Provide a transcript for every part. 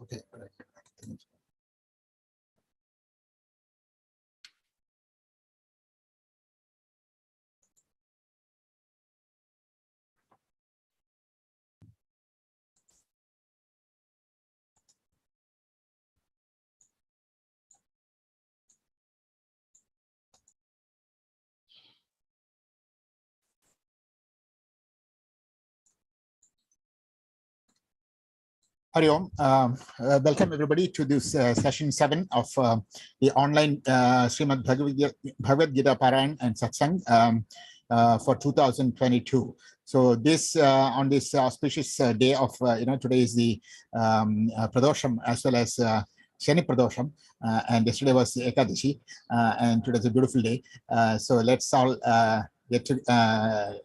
Okay, correct. Hari Om. Welcome everybody to this session 7 of the online Srimad Bhagavad-Gita Parayan and Satsang for 2022. So this on this auspicious day of today is the Pradosham as well as Shani Pradosham, and yesterday was Ekadashi, and today is a beautiful day. So let's all get to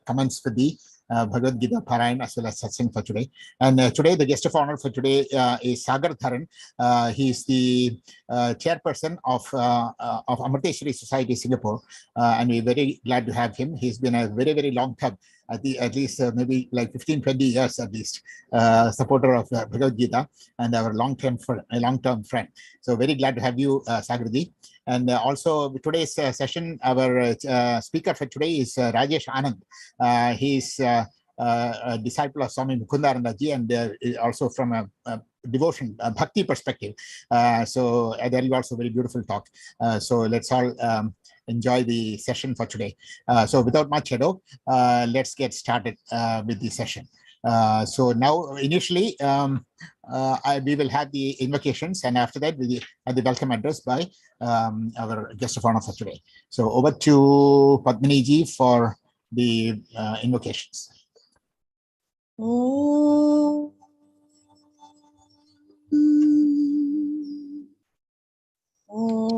commence with the Bhagavad-Gita Parayan as well as Satsang for today. And today, the guest of honor for today is Sagar Tharan. He is the chairperson of Amarteshwari Society, Singapore, and we're very glad to have him. He's been a very, very long time, at least maybe like 15-20 years at least, supporter of Bhagavad-Gita and our long-term friend. So very glad to have you, Sagarji. And also today's session, our speaker for today is Rajesh Anand. He's a disciple of Swami Mukundanandaji, and also from a devotion, a bhakti perspective. So there will be also a very beautiful talk. So let's all enjoy the session for today. So without much ado, let's get started with the session. So now initially we will have the invocations, and after that we have the welcome address by our guest of honor for today. So over to Padmini ji for the invocations. Oh. Oh.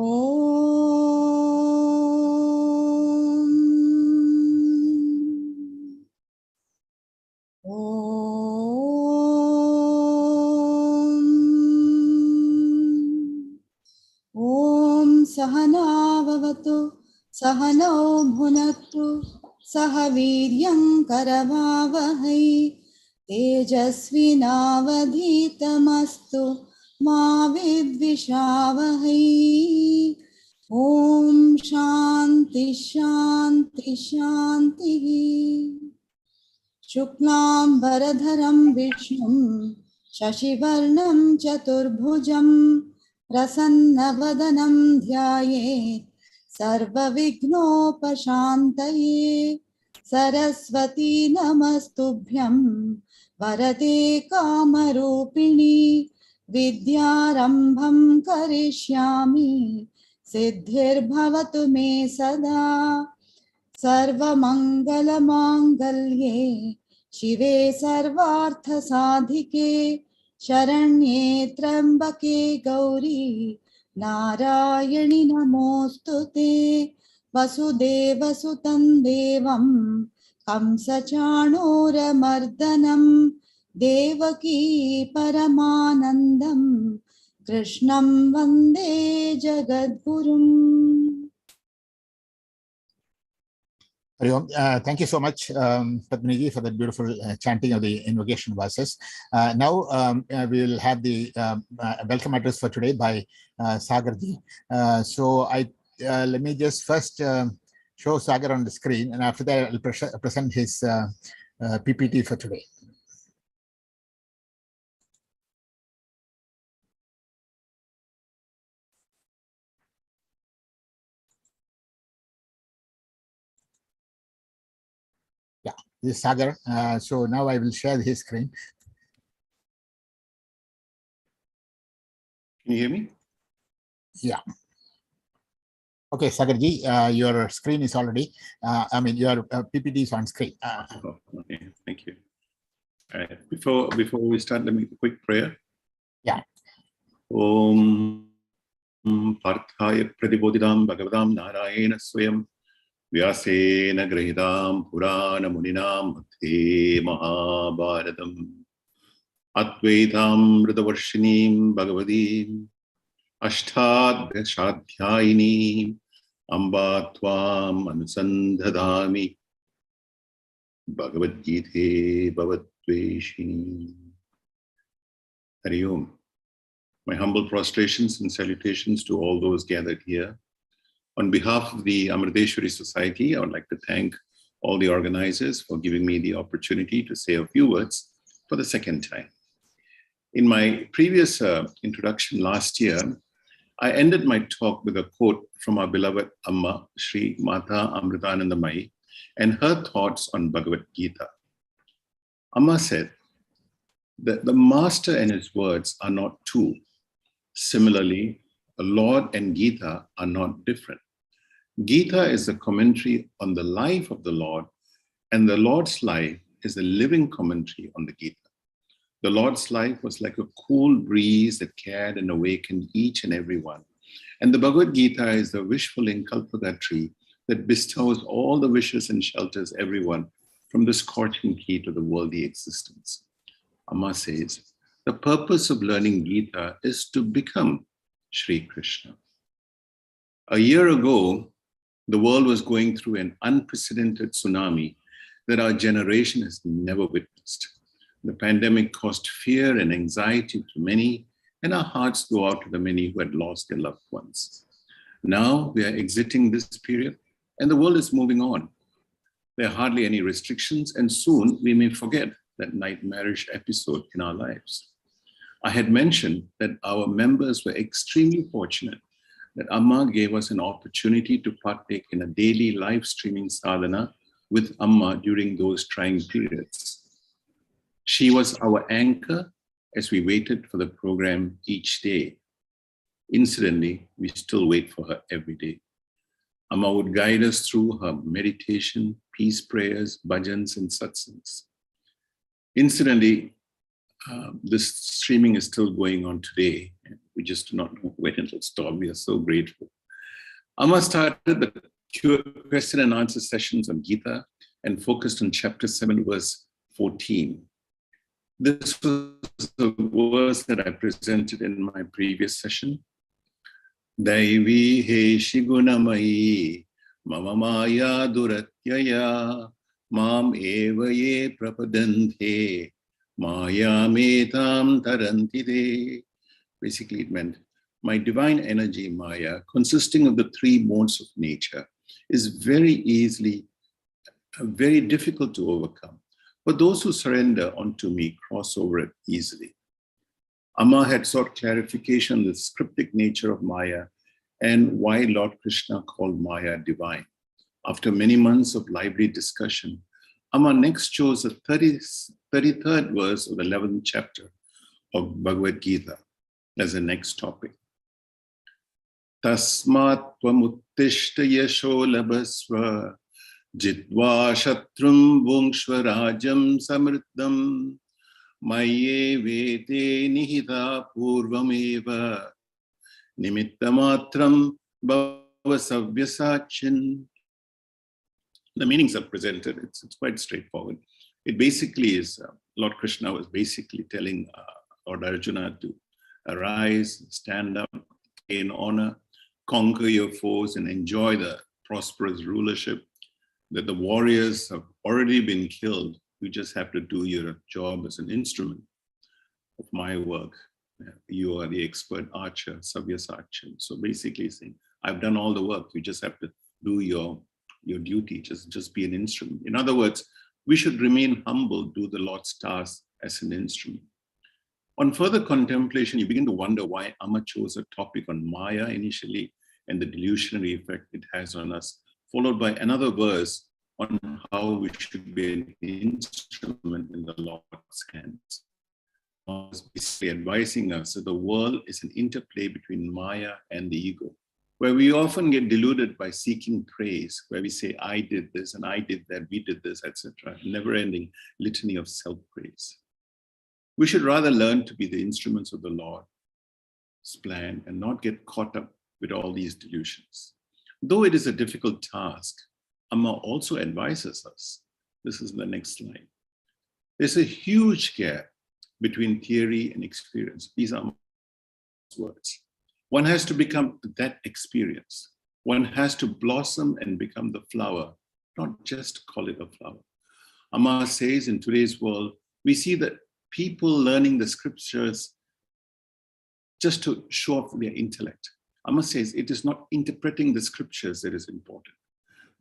Sahana bhavatu, sahano bhunaktu, sahaviryam karavavahai, tejasvinavadhitamastu, ma vidvishavahai. Om Shanti Shanti Shanti. Shuklam Varadharam Vishnum Shashivarnam Chaturbhujam Prasannavadanam Dhyaye Sarva Vignopashantaye Saraswati Namastubhyam Varate Kamarupini Vidyarambham Karishyami Siddhir Bhavatu Me Sada Sarva Mangala Mangalye Shive Sarvartha Sadhike Sharanye Trambake Gauri Narayani Namostute Vasudeva Sutam Devam Kamsachanora Mardanam Devaki Paramanandam Krishnam Vande Jagadgurum. Thank you so much, Padmini, for that beautiful chanting of the invocation verses. Now we will have the welcome address for today by Sagarji. So let me just first show Sagar on the screen, and after that I'll present his PPT for today. Yeah, this is Sagar. So now I will share his screen. Can you hear me? Yeah. Okay, Sagarji, your screen is already, your PPT is on screen. Okay, thank you. All right. Before we start, let me make a quick prayer. Yeah. Om Parthaya Pradibodhidam Bhagavatam Narayana Swayam Vyasena Grahidam Purana Muninam Bhakti Mahabharatam Advaitam Rudavarshinim Bhagavadim Ashtadhyashadhyayinim Amba Tvam Anusandhadami Bhagavad-Gita Bhavatveshini. Hari Om. My humble prostrations and salutations to all those gathered here. On behalf of the Amriteshwari Society, I would like to thank all the organizers for giving me the opportunity to say a few words for the second time. In my previous introduction last year, I ended my talk with a quote from our beloved Amma, Sri Mata Amritanandamayi, and her thoughts on Bhagavad-Gita. Amma said that the master and his words are not two. Similarly, the Lord and Gita are not different. Gita is a commentary on the life of the Lord, and the Lord's life is a living commentary on the Gita. The Lord's life was like a cool breeze that carried and awakened each and every one. And the Bhagavad-Gita is the wish-fulfilling kalpagatri that bestows all the wishes and shelters everyone from the scorching heat of the worldly existence. Amma says, the purpose of learning Gita is to become Sri Krishna. A year ago, the world was going through an unprecedented tsunami that our generation has never witnessed. The pandemic caused fear and anxiety to many, and our hearts go out to the many who had lost their loved ones. Now we are exiting this period, and the world is moving on. There are hardly any restrictions, and soon we may forget that nightmarish episode in our lives. I had mentioned that our members were extremely fortunate that Amma gave us an opportunity to partake in a daily live streaming sadhana with Amma during those trying periods. She was our anchor as we waited for the program each day. Incidentally, we still wait for her every day. Amma would guide us through her meditation, peace prayers, bhajans, and satsangs. Incidentally, this streaming is still going on today. And we just do not know when it will stop. We are so grateful. Amma started the question and answer sessions on Gita and focused on chapter 7, verse 14. This was the verse that I presented in my previous session. Daivi he shigunamayi mama maya duratyaya mam eva ye prapadanthe maya metam tarantide. Basically, it meant my divine energy, Maya, consisting of the three modes of nature, is very difficult to overcome. But those who surrender unto me cross over it easily. Amma had sought clarification on the scriptic nature of Maya and why Lord Krishna called Maya divine. After many months of lively discussion, Amma next chose the 33rd verse of the 11th chapter of Bhagavad-Gita as the next topic. Tasmat tvamuttishta yasho labhasva jitva shatrum vungshvarajam samriddham maye vete nihita purvameva nimittamatram bhavasavyasachin. The meanings are presented. It's quite straightforward. It basically is, Lord Krishna was basically telling Lord Arjuna to arise, stand up, gain honor, conquer your foes, and enjoy the prosperous rulership, that the warriors have already been killed. You just have to do your job as an instrument of my work. You are the expert archer, Savyasachin. So basically saying, I've done all the work. You just have to do your duty, just be an instrument. In other words, we should remain humble, do the Lord's task as an instrument. On further contemplation, you begin to wonder why Amma chose a topic on Maya initially and the delusionary effect it has on us, followed by another verse on how we should be an instrument in the Lord's hands. Amma was basically advising us that the world is an interplay between Maya and the ego, where we often get deluded by seeking praise, where we say, I did this and I did that, we did this, etc. Never-ending litany of self-praise. We should rather learn to be the instruments of the Lord's plan and not get caught up with all these delusions. Though it is a difficult task, Amma also advises us. This is the next slide. There's a huge gap between theory and experience. These are words. One has to become that experience. One has to blossom and become the flower, not just call it a flower. Amma says in today's world, we see that people learning the scriptures just to show off their intellect. Amma says it is not interpreting the scriptures that is important,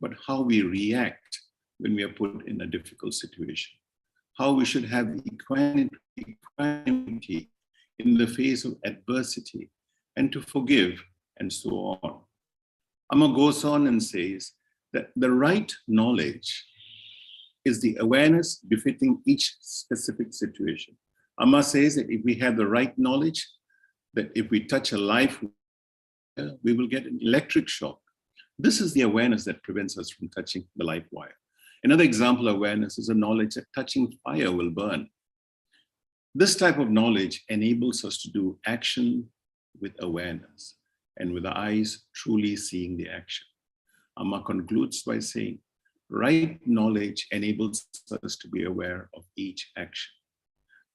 but how we react when we are put in a difficult situation. How we should have equanimity in the face of adversity and to forgive and so on. Amma goes on and says that the right knowledge is the awareness befitting each specific situation. Amma says that if we have the right knowledge, that if we touch a life, we will get an electric shock. This is the awareness that prevents us from touching the life wire. Another example of awareness is the knowledge that touching fire will burn. This type of knowledge enables us to do action with awareness and with the eyes truly seeing the action. Amma concludes by saying, right knowledge enables us to be aware of each action.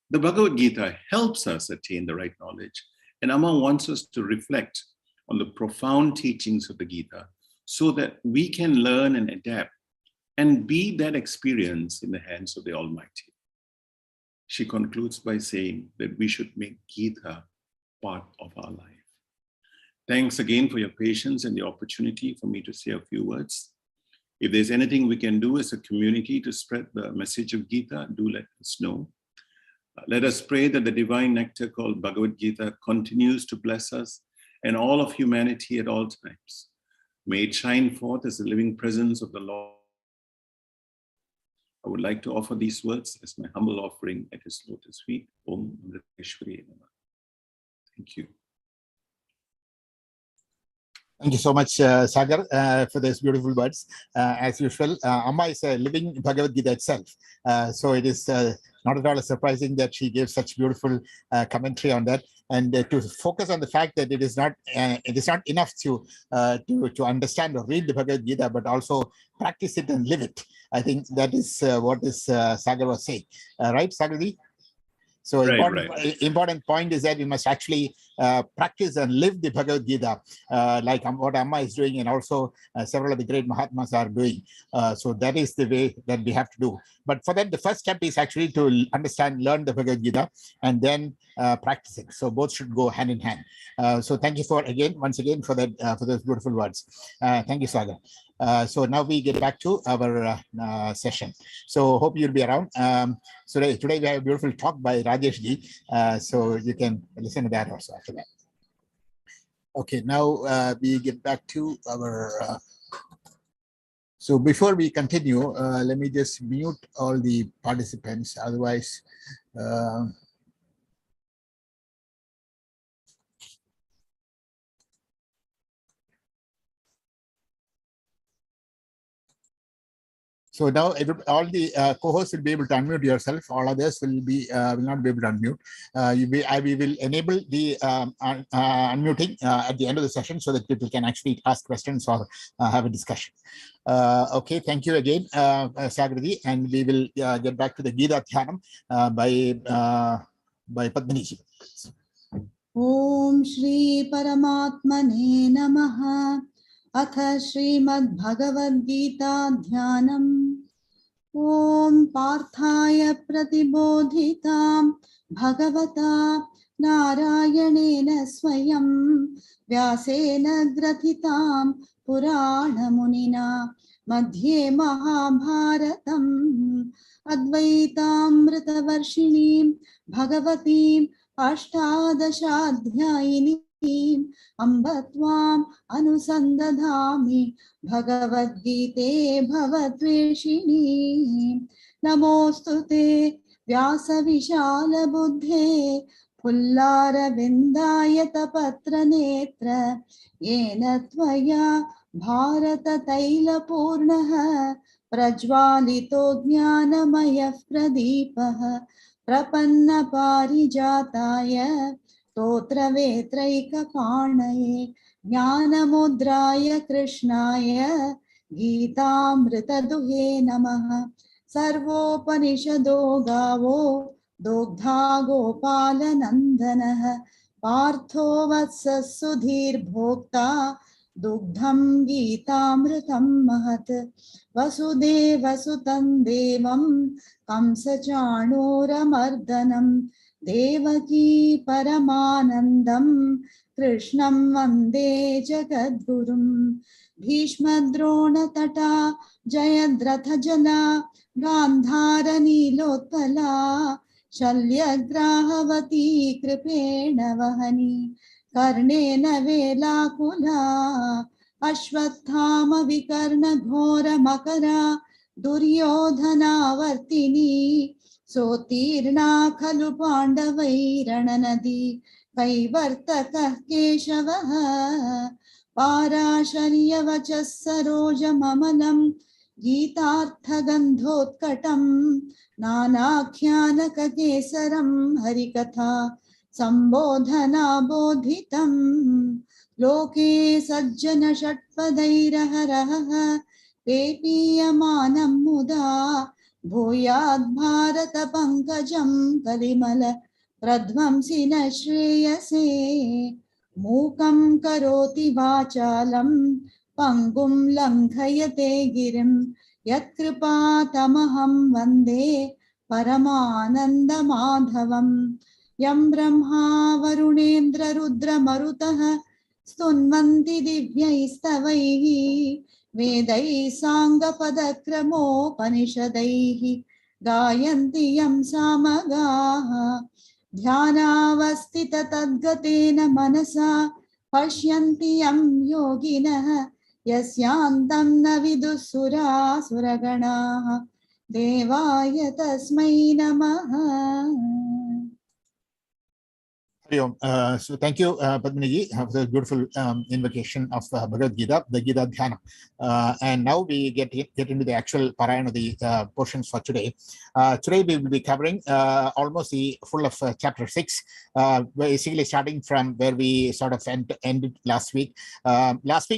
The Bhagavad-Gita helps us attain the right knowledge, and Amma wants us to reflect on the profound teachings of the Gita so that we can learn and adapt and be that experience in the hands of the Almighty. She concludes by saying that we should make Gita part of our life. Thanks again for your patience and the opportunity for me to say a few words. If there's anything we can do as a community to spread the message of Gita, do let us know. Let us pray that the divine nectar called Bhagavad-Gita continues to bless us and all of humanity at all times. May it shine forth as the living presence of the Lord. I would like to offer these words as my humble offering at his lotus feet. Om Ishwara. Thank you. Thank you so much, Sagar, for those beautiful words. As usual, Amma is a living Bhagavad Gita itself. So it is not at all surprising that she gave such beautiful commentary on that. And to focus on the fact that it is not enough to understand or read the Bhagavad Gita, but also practice it and live it. I think that is what this Sagar was saying. Right, Sagarji? So important point is that we must actually practice and live the Bhagavad Gita, like what Amma is doing, and also several of the great Mahatmas are doing. So that is the way that we have to do. But for that, the first step is actually to learn the Bhagavad Gita, and then practice it. So both should go hand in hand. So thank you once again for that, for those beautiful words. Thank you, Sagar. So now we get back to our session. So hope you'll be around. So today we have a beautiful talk by Rajiriji. So you can listen to that also after that. Okay, now we get back to our. So before we continue, let me just mute all the participants. Otherwise. So now all the co-hosts will be able to unmute yourself. All others will not be able to unmute. We will enable the unmuting at the end of the session so that people can actually ask questions or have a discussion. Okay, thank you again, Sagarji, and we will get back to the Gita Dhyanam by Padmaniji. Om Shri Paramatmane Namaha. अथ श्रीमद् भगवद्गीता ध्यानम् ओम पार्थाय प्रतिबोधितां भगवता नारायणेन स्वयं व्यासेन ग्रथितां पुराणमुनिना मध्ये महाभारतम् अद्वैतामृतवर्षिणीं भगवतीम् अष्टादशाध्यायिनीं अम्ब त्वाम् अनुसन्दधामि भगवद्गीते भवद्वेषिणी नमोऽस्तु ते व्यासविशालबुद्धे पुल्लारविन्दायतपत्रनेत्र येन त्वया भारततैलपूर्णः प्रज्वालितो ज्ञानमयः प्रदीपः प्रपन्नपारिजाताय स्तोत्रवेत्रैकपाणये ज्ञानमुद्राय कृष्णाय गीतामृतदुहे नमः। सर्वोपनिषदो गावो दोग्धा गोपालनन्दनः पार्थो वत्सः सुधीर्भोक्ता दुग्धं गीतामृतं महत्। वसुदेवसुतं देवं कंसचाणूरमर्दनं देवकी परमानन्दं कृष्णं वन्दे जगद्गुरुं भीष्मद्रोणतटा जयद्रथजना गान्धारनीलोत्पला शल्यग्राहवती कृपेण वहनी कर्णेन वेलाकुला अश्वत्थामविकर्णघोरमकरा दुर्योधनावर्तिनी सोत्तीर्णा खलु पाण्डवैरणनदी कैवर्तकः केशवः पाराशर्यवचः सरोजममलं गीतार्थगन्धोत्कटं नानाख्यानककेसरं हरिकथा सम्बोधनाबोधितं लोके सज्जन षट्पदैरहरः पेपीयमानं मुदा भूयाद् भारत पंकजं कलिमल प्रध्वंसि न श्रेयसे मूकं करोति वाचालं पंगुं लंघयते गिरिं यत्कृपातमहं वन्दे परमानन्दमाधवं यं ब्रह्मा वरुणेन्द्र रुद्रमरुतः स्तुन्वन्ति दिव्यैस्तवैः वेदैः साङ्गपदक्रमोपनिषदैः गायन्ति यं सामगाः ध्यानावस्थिततद्गतेन मनसा पश्यन्ति यं योगिनः यस्यान्तं न विदुः सुरासुरगणाः देवाय तस्मै नमः. So thank you, Padmini, for the beautiful invocation of Bhagavad-Gita, the Gita Dhyana. And now we get into the actual Parayan of the portions for today. Today we will be covering almost the full of chapter 6, basically starting from where we sort of ended last week. Last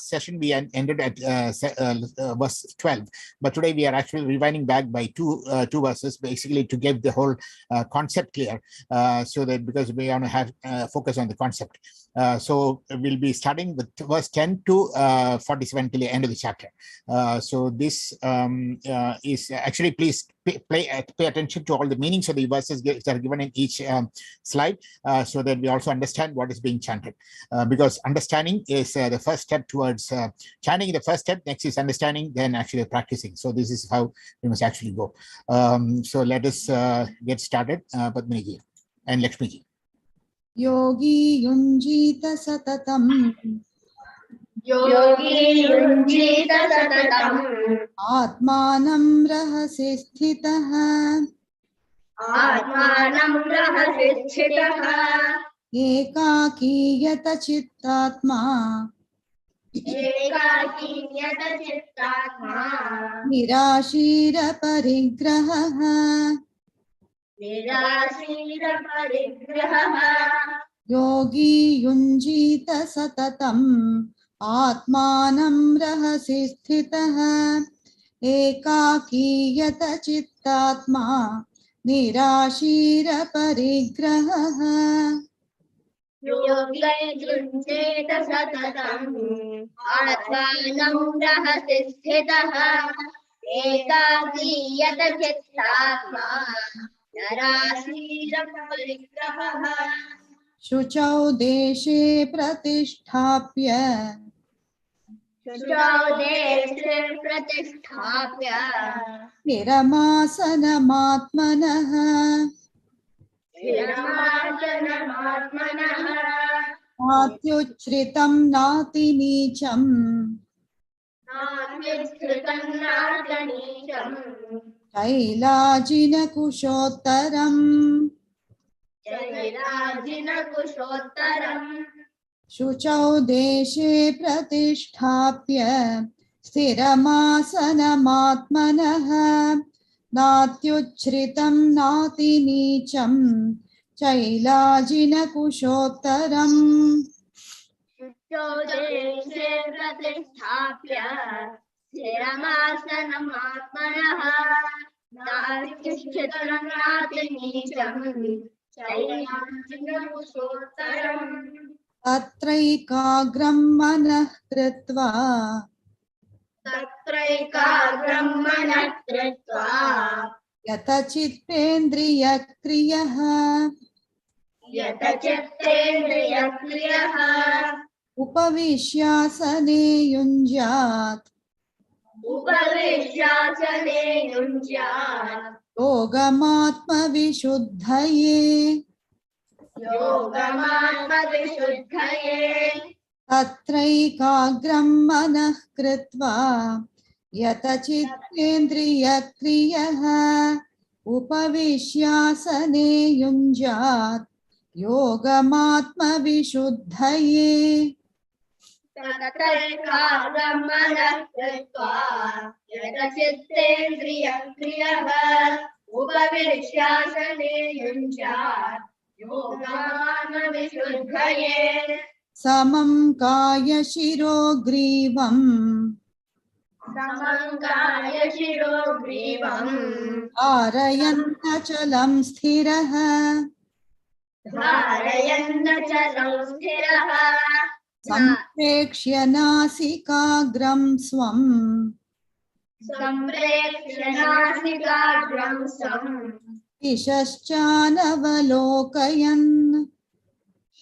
session we ended at verse 12, but today we are actually rewinding back by two verses, basically to give the whole concept clear, so that because we want to have focus on the concept. So we'll be starting with verse 10 to 47 till the end of the chapter. So this is actually, please pay attention to all the meanings of the verses that are given in each slide, so that we also understand what is being chanted, because understanding is the first step towards chanting. The first step, next is understanding, then actually practicing. So this is how we must actually go. So let us get started. Padmini and Lakshmi. योगी युञ्जीत सततम् आत्मानं रहसि स्थितः एकाकीयत चित्तात्मा निराशीर परिग्रहः योगी युञ्जीत सततम् आत्मानं रहसि स्थितः एकाकीयत चित्तात्मा निराशीर परिग्रहः योगी युञ्जीत सततम् आत्मानं रहसि स्थितः एकाकीयत चित्तात्मा निराशीर परिग्रहः शुचौ देशे प्रतिष्ठाप्य स्थिरमासनमात्मनः नात्युच्छ्रितं नातिनीचं शैलाजिनकुशोत्तरम् शुचौ देशे प्रतिष्ठाप्य स्थिरमासनमात्मनः नात्युच्छ्रितं नातिनीचं शैलाजिनकुशोत्तरम् शुचौ देशे प्रतिष्ठाप्य स्थिरमासनमात्मनः नात्युच्छ्रितं नातिनीचं तत्रैकाग्रं मनः कृत्वा यतचित्तेन्द्रियक्रियः यतचित्तेन्द्रियक्रियः उपविश्यासने युञ्ज्यात् उपविश्यासने युञ्ज्यात् योगमात्मविशुद्धये योगमात्मविशुद्धये तत्रैकाग्रं मनः कृत्वा यतचित्तेन्द्रियक्रियः उपविश्यासने युञ्ज्यात् योगमात्मविशुद्धये तत्रैकाग्रं मनः कृत्वा यतचित्तेन्द्रियक्रियः उपविश्यासने युञ्ज्यात् योगमात्मविशुद्धये समं कायशिरो ग्रीवम् समङ्गाय शिरोग्रीवम् धारयन्नचलं स्थिरः धारयन्नचलं स्थिरः सम्प्रेक्ष्य नासिकाग्रं स्वम् सम्प्रेक्ष्य नासिकाग्रं स्वम् दिशश्चानवलोकयन्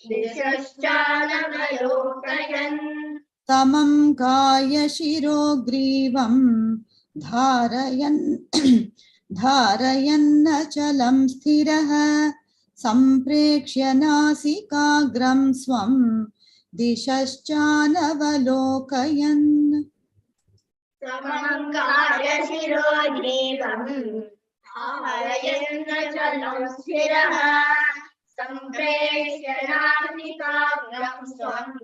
दिशश्चानवलोकयन् समं कायशिरो ग्रीवं धारयन्नचलं स्थिरः सम्प्रेक्ष्य नासिकाग्रं स्वं दिशश्चानवलोकयन् समङ्गाय शिरोग्रीवम् धारयन्नचलं स्थिरः सम्प्रेक्ष्य नासिकाग्रं स्वम्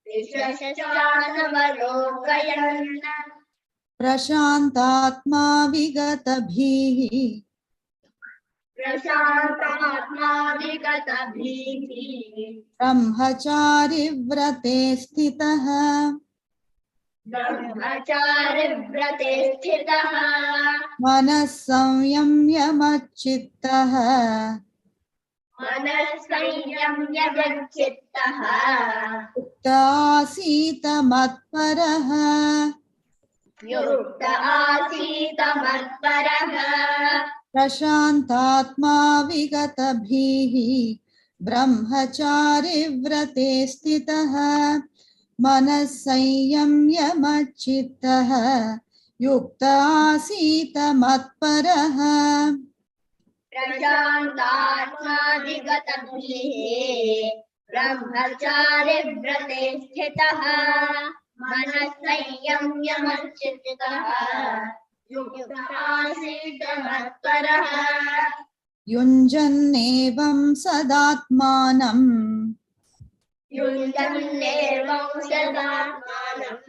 दिशश्चानवलोकयन् प्रशान्तात्मा विगतभिः प्रशान्तात्मा विगतभिः ब्रह्मचारिव्रते स्थितः ब्रह्मचारिव्रते स्थितः मनः संयम्य मच्चित्तः मनः संयम्य मच्चित्तः युक्त आसीत मत्परः युक्त आसीत मत्परः प्रशान्तात्मा विगतभिः ब्रह्मचारिव्रते स्थितः मनः संयम्य मच्चित्तः युक्त आसीत मत्परः प्रशान्तात्मा विगतभिः ब्रह्मचारिव्रते स्थितः मनः संयम्य मच्चित्तः युक्त आसीत मत्परः युञ्जन्नेवं सदात्मानं युञ्जन्नेवं सदात्मानं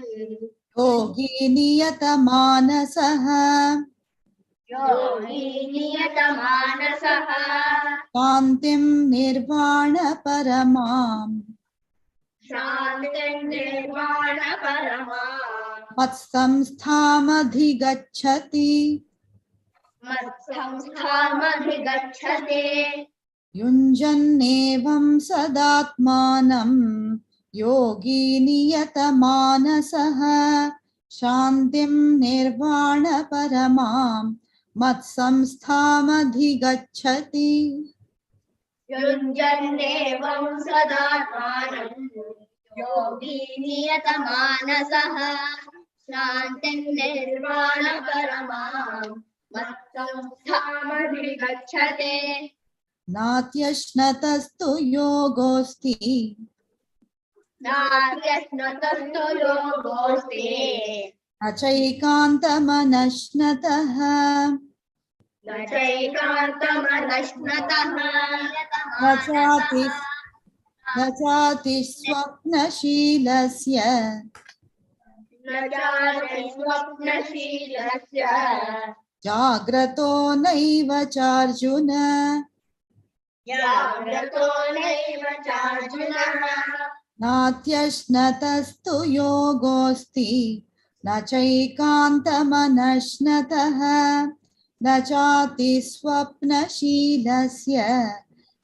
योगी नियतमानसः योगी नियतमानसः शान्तिं निर्वाणपरमाम् शान्तिर्निर्वाणपरमाम् मत्संस्थामधिगच्छति मत्संस्थामधिगच्छते युञ्जन्नेवं सदात्मानं योगी नियतमानसः शान्तिं निर्वाणपरमां मत्संस्थामधिगच्छति युञ्जन्नेवं सदात्मानं योगी नियतमानसः शान्तिर्निर्वाणपरमाम् मत्संस्थामधिगच्छते नात्यश्नतस्तु योगोऽस्ति नात्यश्नतस्तु योगोऽस्ति न चैकान्तमनश्नतः न चैकान्तमनश्नतः न चाति स्वप्नशीलस्य न चाति स्वप्नशीलस्य जाग्रतो नैव चार्जुन जाग्रतो नैव चार्जुनः नात्यश्नतस्तु योगोऽस्ति न चैकान्तमनश्नतः न चाति स्वप्नशीलस्य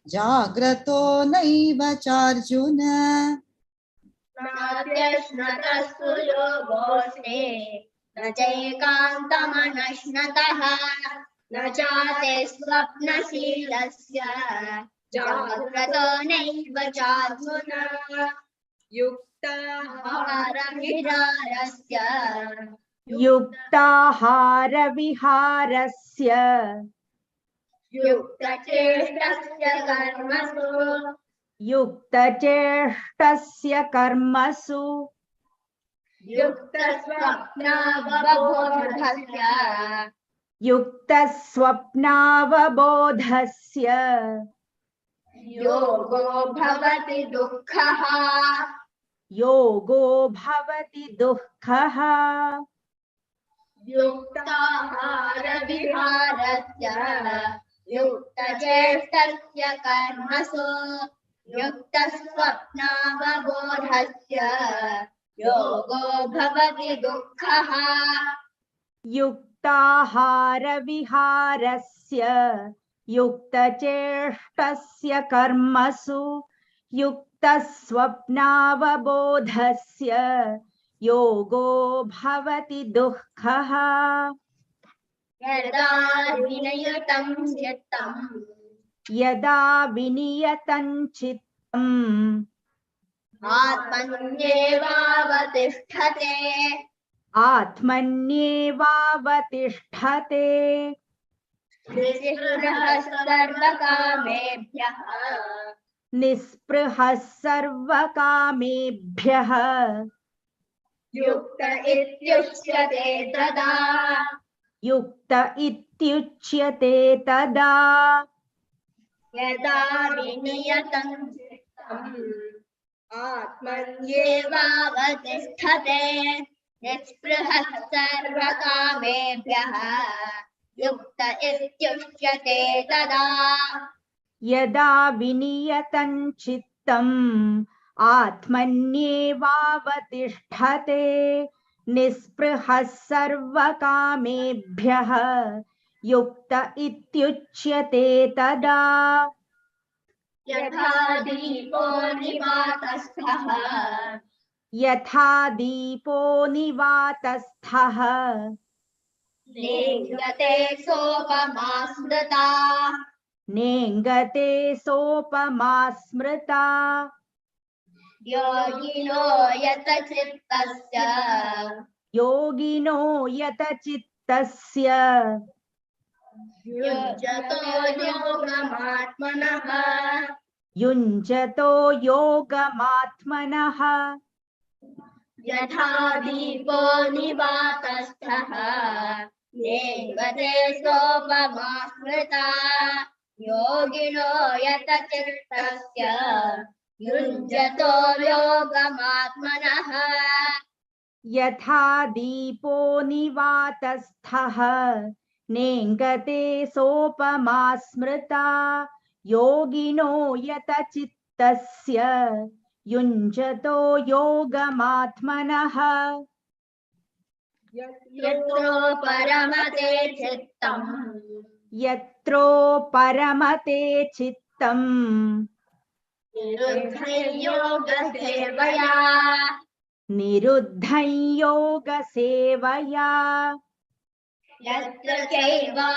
जाग्रतो नैव चार्जुन नात्यश्नतस्तु योगोऽस्ति न चैकान्तमनश्नतः न चाते स्वप्नशीलस्य जाग्रतो नैव चार्जुन युक्ताहारविहारस्य युक्ताहारविहारस्य युक्तचेष्टस्य कर्मसु युक्तचेष्टस्य कर्मसु युक्तस्वप्नावबोधस्य युक्तस्वप्नावबोधस्य योगो भवति दुःखः योगो भवति दुःखः युक्ताहारविहारस्य युक्तचेष्टस्य कर्मसु युक्तस्वप्नावबोधस्य योगो भवति दुःखः युक्ताहारविहारस्य युक्तचेष्टस्य कर्मसु युक्तस्वप्नावबोधस्य योगो भवति दुःखः यदा विनियतं चित्तम् यदा विनियतं चित्तम् आत्मन्येवावतिष्ठते आत्मन्येवावतिष्ठते निःस्पृहः सर्वकामेभ्यः निःस्पृहः सर्वकामेभ्यः युक्त इत्युच्यते तदा युक्त इत्युच्यते तदा यदा विनियतं चित्तम् आत्मन्येवावतिष्ठते निःस्पृहः सर्वकामेभ्यः युक्त इत्युच्यते तदा यदा विनियतं चित्तम् आत्मन्येवावतिष्ठते निःस्पृहः सर्वकामेभ्यः युक्त इत्युच्यते तदा यथा दीपो निवातस्थः यथा दीपो निवातस्थः नेङ्गते सोपमा स्मृता नेङ्गते सोपमा स्मृता योगिनो यतचित्तस्य योगिनो यतचित्तस्य युज्यतो योगमात्मनः युञ्जतो योगमात्मनः यथा दीपो निवातस्थः नेङ्गते सोपमा स्मृता योगिनो यतचित्तस्य युञ्जतो योगमात्मनः यथा दीपो निवातस्थः नेङ्गते सोपमा स्मृता योगिनो यतचित्तस्य युञ्जतो योगमात्मनः यत्रो परमते चित्तम् यत्रो परमते चित्तम् निरुद्धयोगसेवया निरुद्धं योगसेवया यत्र चैवात्मनात्मानं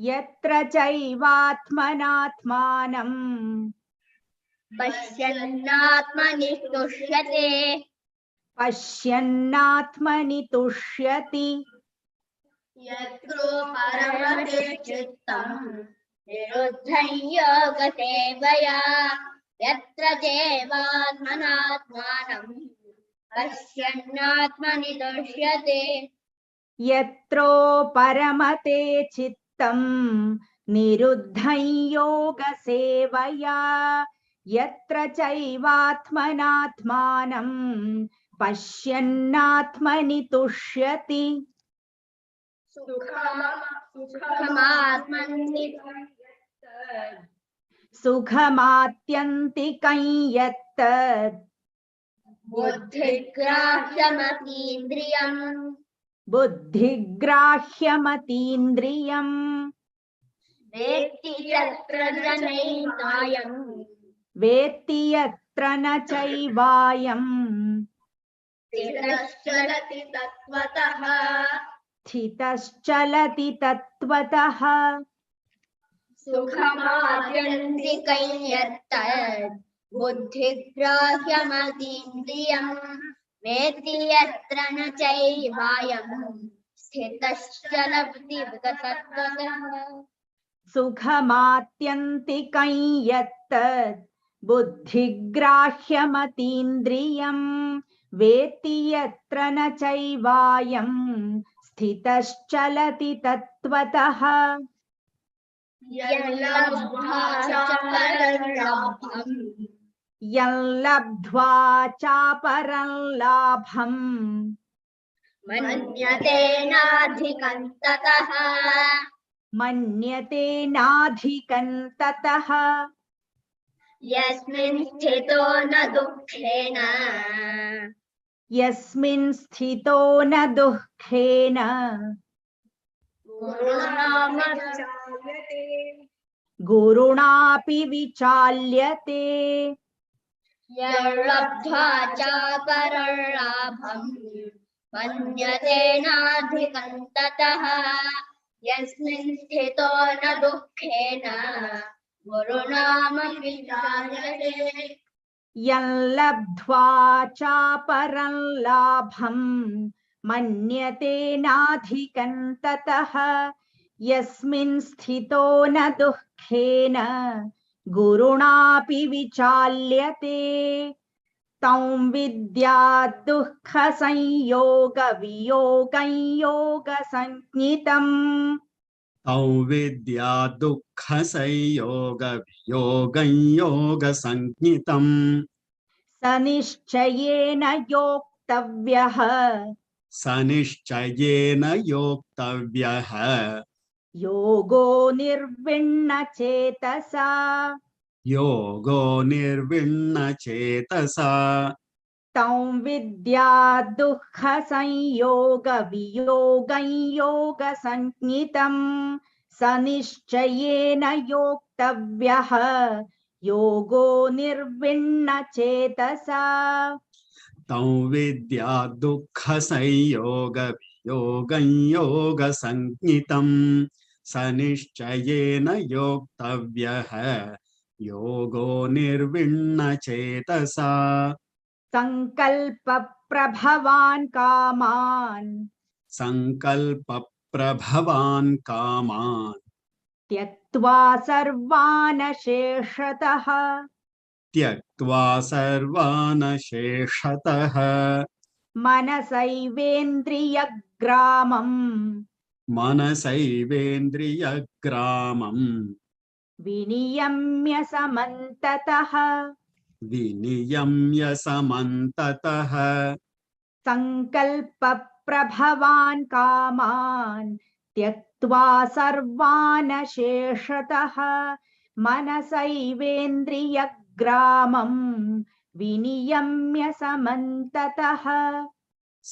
यत्र चैवात्मनात्मानं पश्यन्नात्मनि तुष्यते पश्यन्नात्मनि तुष्यति यत्रो परमते चित्तम् निरुद्धं योगसेवया यत्र चैवात्मनात्मानं पश्यन्नात्मनि तुष्यते यत्रो परमते चित्तं निरुद्धं योगसेवया यत्र चैवात्मनात्मानं पश्यन्नात्मनि तुष्यति सुखमात्यन्तिकं यत्तत् बुद्धिग्राह्यमतीन्द्रियम् वेत्ति यत्र जनैनायम् वेत्ति यत्र न चैवायम् तिरश्चरति तत्त्वतः स्थितश्चलति तत्त्वतः सुखमात्यन्तिकं यत्तत् बुद्धिग्राह्यमतीन्द्रियं वेत्ति यत्र न चैवायं स्थितश्चलति तत्त्वतः सुखमात्यन्तिकं यत्तत् बुद्धिग्राह्यमतीन्द्रियं वेत्ति यत्र न चैवायं स्थितश्चलति तत्त्वतः यल्लब्ध्वा चापरं लाभं मन्यते नाधिकं ततः मन्यते नाधिकं ततः यस्मिन् स्थितो न दुःखेन यस्मिन् स्थितो न दुःखेन गुरुणापि विचाल्यते यल्लब्ध्वा चापरं लाभं मन्यते नाधिकं ततः यस्मिन् स्थितो न दुःखेन गुरुणामपि विचाल्यते यल्लब्ध्वा चापरं लाभं मन्यते नाधिकं ततः यस्मिन् स्थितो न दुःखेन गुरुणापि विचाल्यते तं विद्या दुःखसंयोग वियोगं योगसंज्ञितम् तं विद्या दुःखसंयोग वियोगं योगसंज्ञितम् स निश्चयेन योक्तव्यः सनिश्चयेन योक्तव्यः योगो निर्विण्णचेतसा योगो निर्विण्णचेतसा तं विद्या दुःखसंयोग वियोगं योगसंज्ञितम् स निश्चयेन योक्तव्यः योगो निर्विण्णचेतसा तं विद्या दुःखसंयोग वियोगं योगसंज्ञितम् स निश्चयेन योक्तव्यः योगो निर्विण्णचेतसा संकल्प प्रभवान् कामान् संकल्पप्रभवान् कामान् त्यक्त्वा सर्वान् शेषतः त्यक्त्वा सर्वान् शेषतः मनसैवेन्द्रियग्रामम् मनसैवेन्द्रियग्रामम् विनियम्य समन्ततः विनियम्य समन्ततः संकल्प प्रभवान् कामान् त्यक्त्वा सर्वान् शेषतः मनसैवेन्द्रियग्रामम् विनियम्य समन्ततः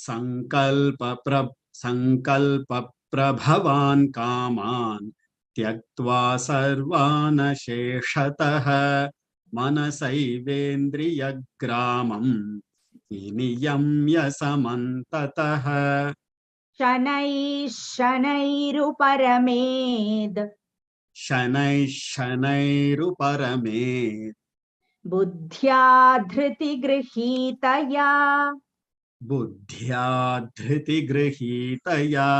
संकल्पप्रभवान् कामान् त्यक्त्वा सर्वान् शेषतः मनसैवेन्द्रियग्रामम् विनियम्य समन्ततः शनैः शनैरुपरमेद् शनैः शनैरुपरमेत् बुद्ध्या धृतिगृहीतया बुद्ध्या धृतिगृहीतया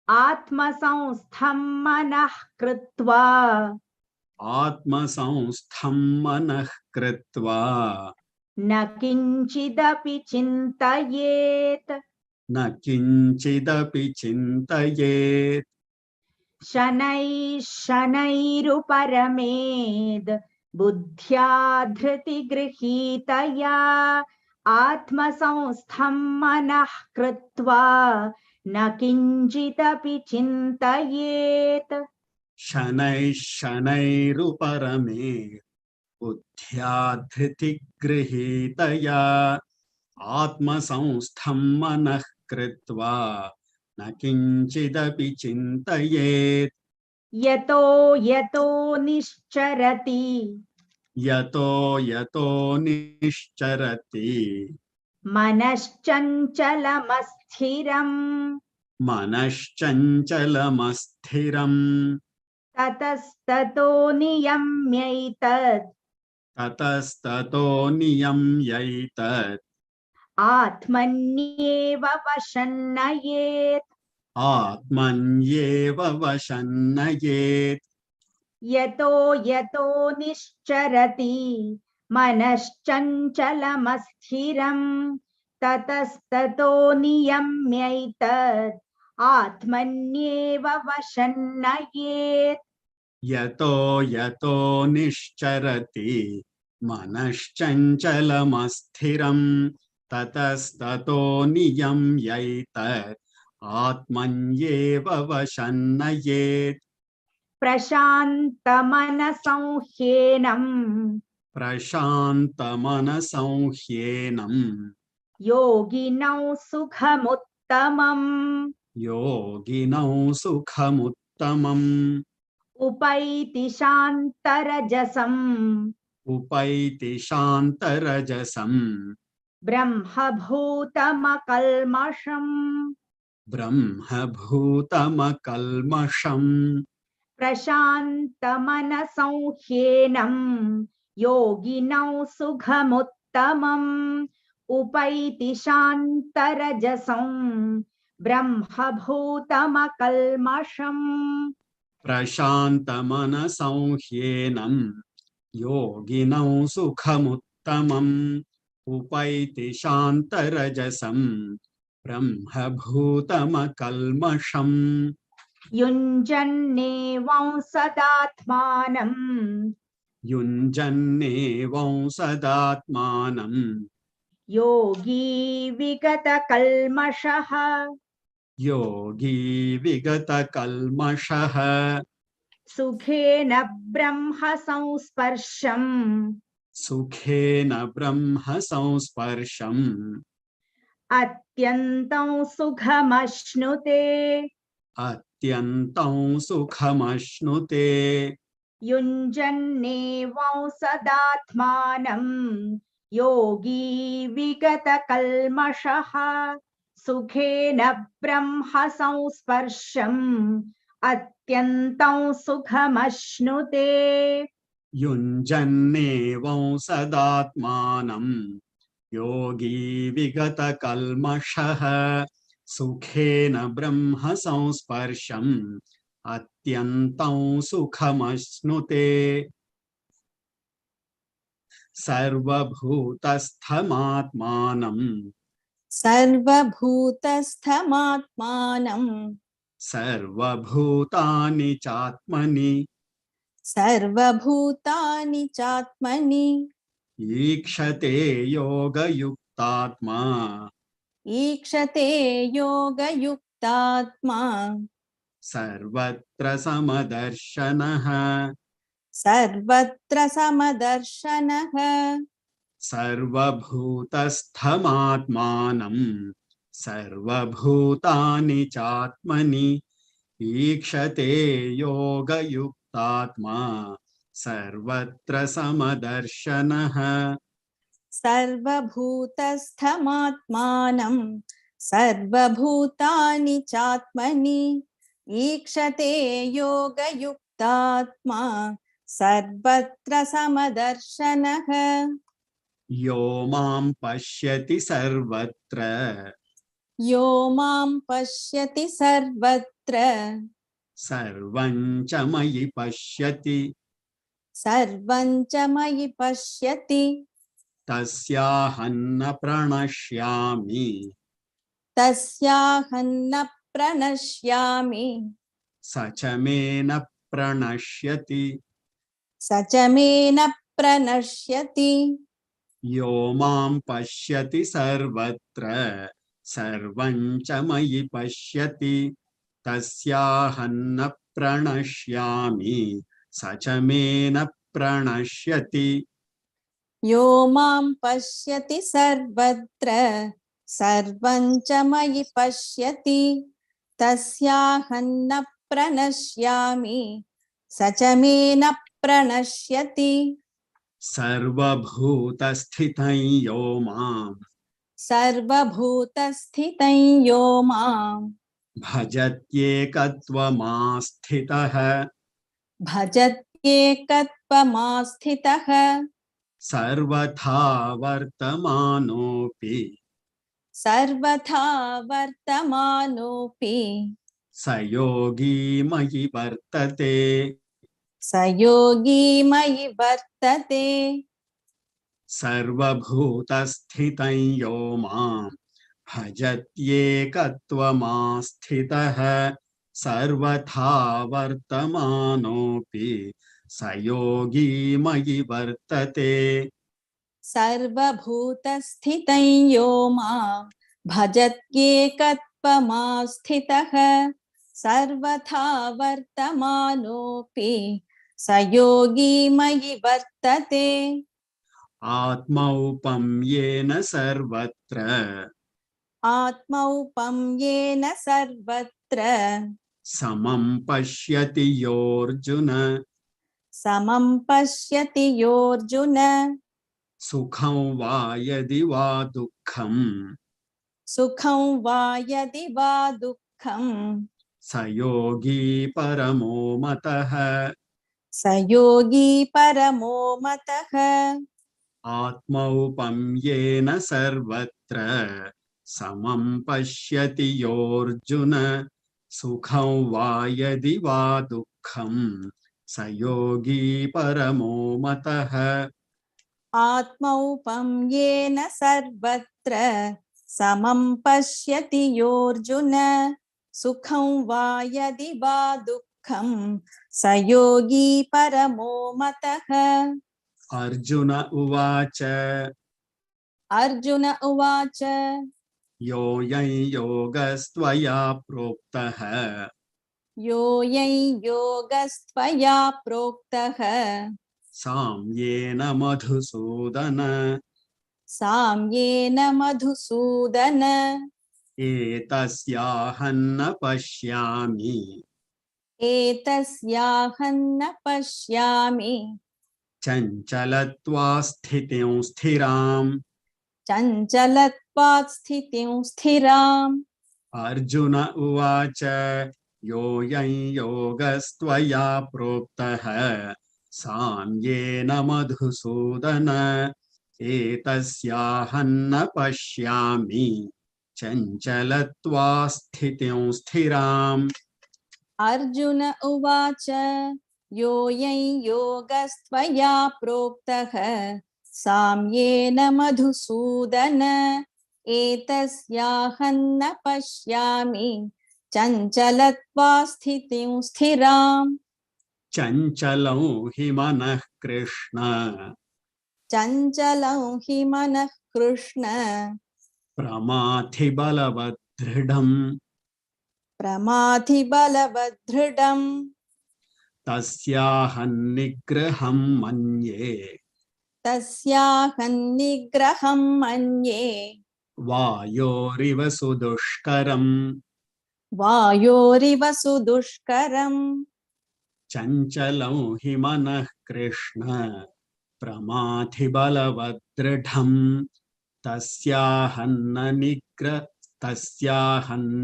आत्मसंस्थं मनः कृत्वा आत्मसंस्थं मनः कृत्वा न किञ्चिदपि चिन्तयेत् न किञ्चिदपि चिन्तयेत् शनैः शनैरुपरमेद् बुद्ध्या धृतिगृहीतया आत्मसंस्थं मनः कृत्वा न किञ्चिदपि चिन्तयेत् शनैः शनैरुपरमेत् बुद्ध्या धृतिगृहीतया आत्मसंस्थं मनः कृत्वा न किञ्चिदपि चिन्तयेत् यतो यतो निश्चरति यतो यतो निश्चरति मनश्चञ्चलमस्थिरम् मनश्चञ्चलमस्थिरम् ततस्ततो नियम्यैतद् ततस्ततो नियम्यैतत् आत्मन्येव वशन्नयेत् आत्मन्येव वशन्नयेत् यतो यतो निश्चरति मनश्चञ्चलमस्थिरम् ततस्ततो नियम्यैतद् आत्मन्येव वशन्नयेत् यतो यतो निश्चरति मनश्चञ्चलमस्थिरम् ततस्ततो नियम्यैतत् आत्मन्येव वशन्नयेत् प्रशान्तमनसंह्येनम् प्रशान्तमनसंह्येनम् योगिनौ सुखमुत्तमम् योगिनौ सुखमुत्तमम् उपैति शान्तरजसम् उपैति शान्तरजसम् ब्रह्मभूतमकल्मषम् ब्रह्मभूतमकल्मषम् प्रशान्तमनसंह्येनम् योगिनौ सुखमुत्तमम् उपैति शान्तरजसम् ब्रह्मभूतमकल्मषम् प्रशान्तमनसंह्येनम् योगिनौ सुखमुत्तमम् उपैति शान्तरजसम् ब्रह्मभूतमकल्मषम् युञ्जन्नेवं सदात्मानम् युञ्जन्नेवं सदात्मानम् योगी विगतकल्मषः योगी विगतकल्मषः सुखेन ब्रह्म संस्पर्शम् सुखेन ब्रह्म संस्पर्शम् अत्यन्तं सुखमश्नुते अत्यन्तं सुखमश्नुते युञ्जन्नेवं सदात्मानम् योगी विगतकल्मषः सुखेन ब्रह्म संस्पर्शम् अत्यन्तं सुखमश्नुते युञ्जन्नेवं सदात्मानं योगी विगतकल्मषः सुखेन ब्रह्म संस्पर्शम् अत्यन्तं सुखमश्नुते सर्वभूतस्थमात्मानम् सर्वभूतस्थमात्मानं सर्वभूतानि चात्मनि सर्वभूतानि चात्मनि ईक्षते योगयुक्तात्मा ईक्षते योगयुक्तात्मा सर्वत्र समदर्शनः सर्वत्र समदर्शनः सर्वभूतस्थमात्मानं सर्वभूतानि चात्मनि ईक्षते योगयुक्तात्मा सर्वत्र समदर्शनः सर्वभूतस्थमात्मानं सर्वभूतानि चात्मनि ईक्षते योगयुक्तात्मा सर्वत्र समदर्शनः यो मां पश्यति सर्वत्र यो मां पश्यति सर्वत्र सर्वं च मयि पश्यति सर्वं च मयि पश्यति तस्याहं न प्रणश्यामि तस्याहं न प्रणश्यामि स च मे न प्रणश्यति स च मे न प्रणश्यति यो मां पश्यति सर्वत्र सर्वं च मयि पश्यति तस्याहं न प्रणश्यामि स च मे न प्रणश्यति यो मां पश्यति सर्वत्र सर्वं च मयि पश्यति तस्याहं न प्रणश्यामि स च मे न प्रणश्यति सर्वभूतस्थितं यो मां सर्वभूतस्थितं यो मां भजत्येकत्वमास्थितः भजत्येकत्वमास्थितः सर्वथा वर्तमानोऽपि सर्वथा वर्तमानोऽपि स योगी मयि वर्तते स योगी मयि वर्तते सर्वभूतस्थितं यो मां भजत्येकत्वमास्थितः सर्वथा वर्तमानोऽपि स योगी मयि वर्तते सर्वभूतस्थितं यो मां भजत्येकत्वमास्थितः सर्वथा वर्तमानोऽपि स योगी मयि वर्तते आत्मौपम्येन सर्वत्र आत्मौपम्येन सर्वत्र समं पश्यति योऽर्जुन समं पश्यति योऽर्जुन सुखं वा यदि वा दुःखं सुखं वा यदि वा दुःखं स योगी परमो मतः स योगी परमो मतः आत्मौपम्येन सर्वत्र समं पश्यति योऽर्जुन सुखं वा यदि वा दुःखं स योगी परमो मतः आत्मौपम्येन सर्वत्र समं पश्यति योऽर्जुन सुखं वा यदि वा दुःखं स योगी परमो मतः अर्जुन उवाच अर्जुन उवाच योऽयं योगस्त्वया प्रोक्तः योऽयं योगस्त्वया प्रोक्तः साम्येन मधुसूदन साम्येन मधुसूदन एतस्याहं न पश्यामि एतस्याहं न पश्यामि चञ्चलत्वा स्थितिं स्थिराम् चञ्चलत्वात् स्थितिं स्थिराम् अर्जुन उवाच योऽयं योगस्त्वया प्रोक्तः साम्येन मधुसूदन एतस्याहं न पश्यामि चञ्चलत्वा स्थितिं स्थिराम् अर्जुन उवाच योऽयं योगस्त्वया प्रोक्तः साम्येन मधुसूदन एतस्याहं न पश्यामि चञ्चलत्वात् स्थितिं स्थिराम् चञ्चलं हि मनः कृष्ण चञ्चलं हि मनः कृष्ण प्रमाथि बलवदृढम् प्रमाथि बलवदृढम् तस्याहं निग्रहं मन्ये तस्याहं निग्रहं मन्ये वायोरिव सुदुष्करम् वायोरिव सुदुष्करम् चञ्चलं हि मनः कृष्ण प्रमाथि बलवदृढम् तस्याहं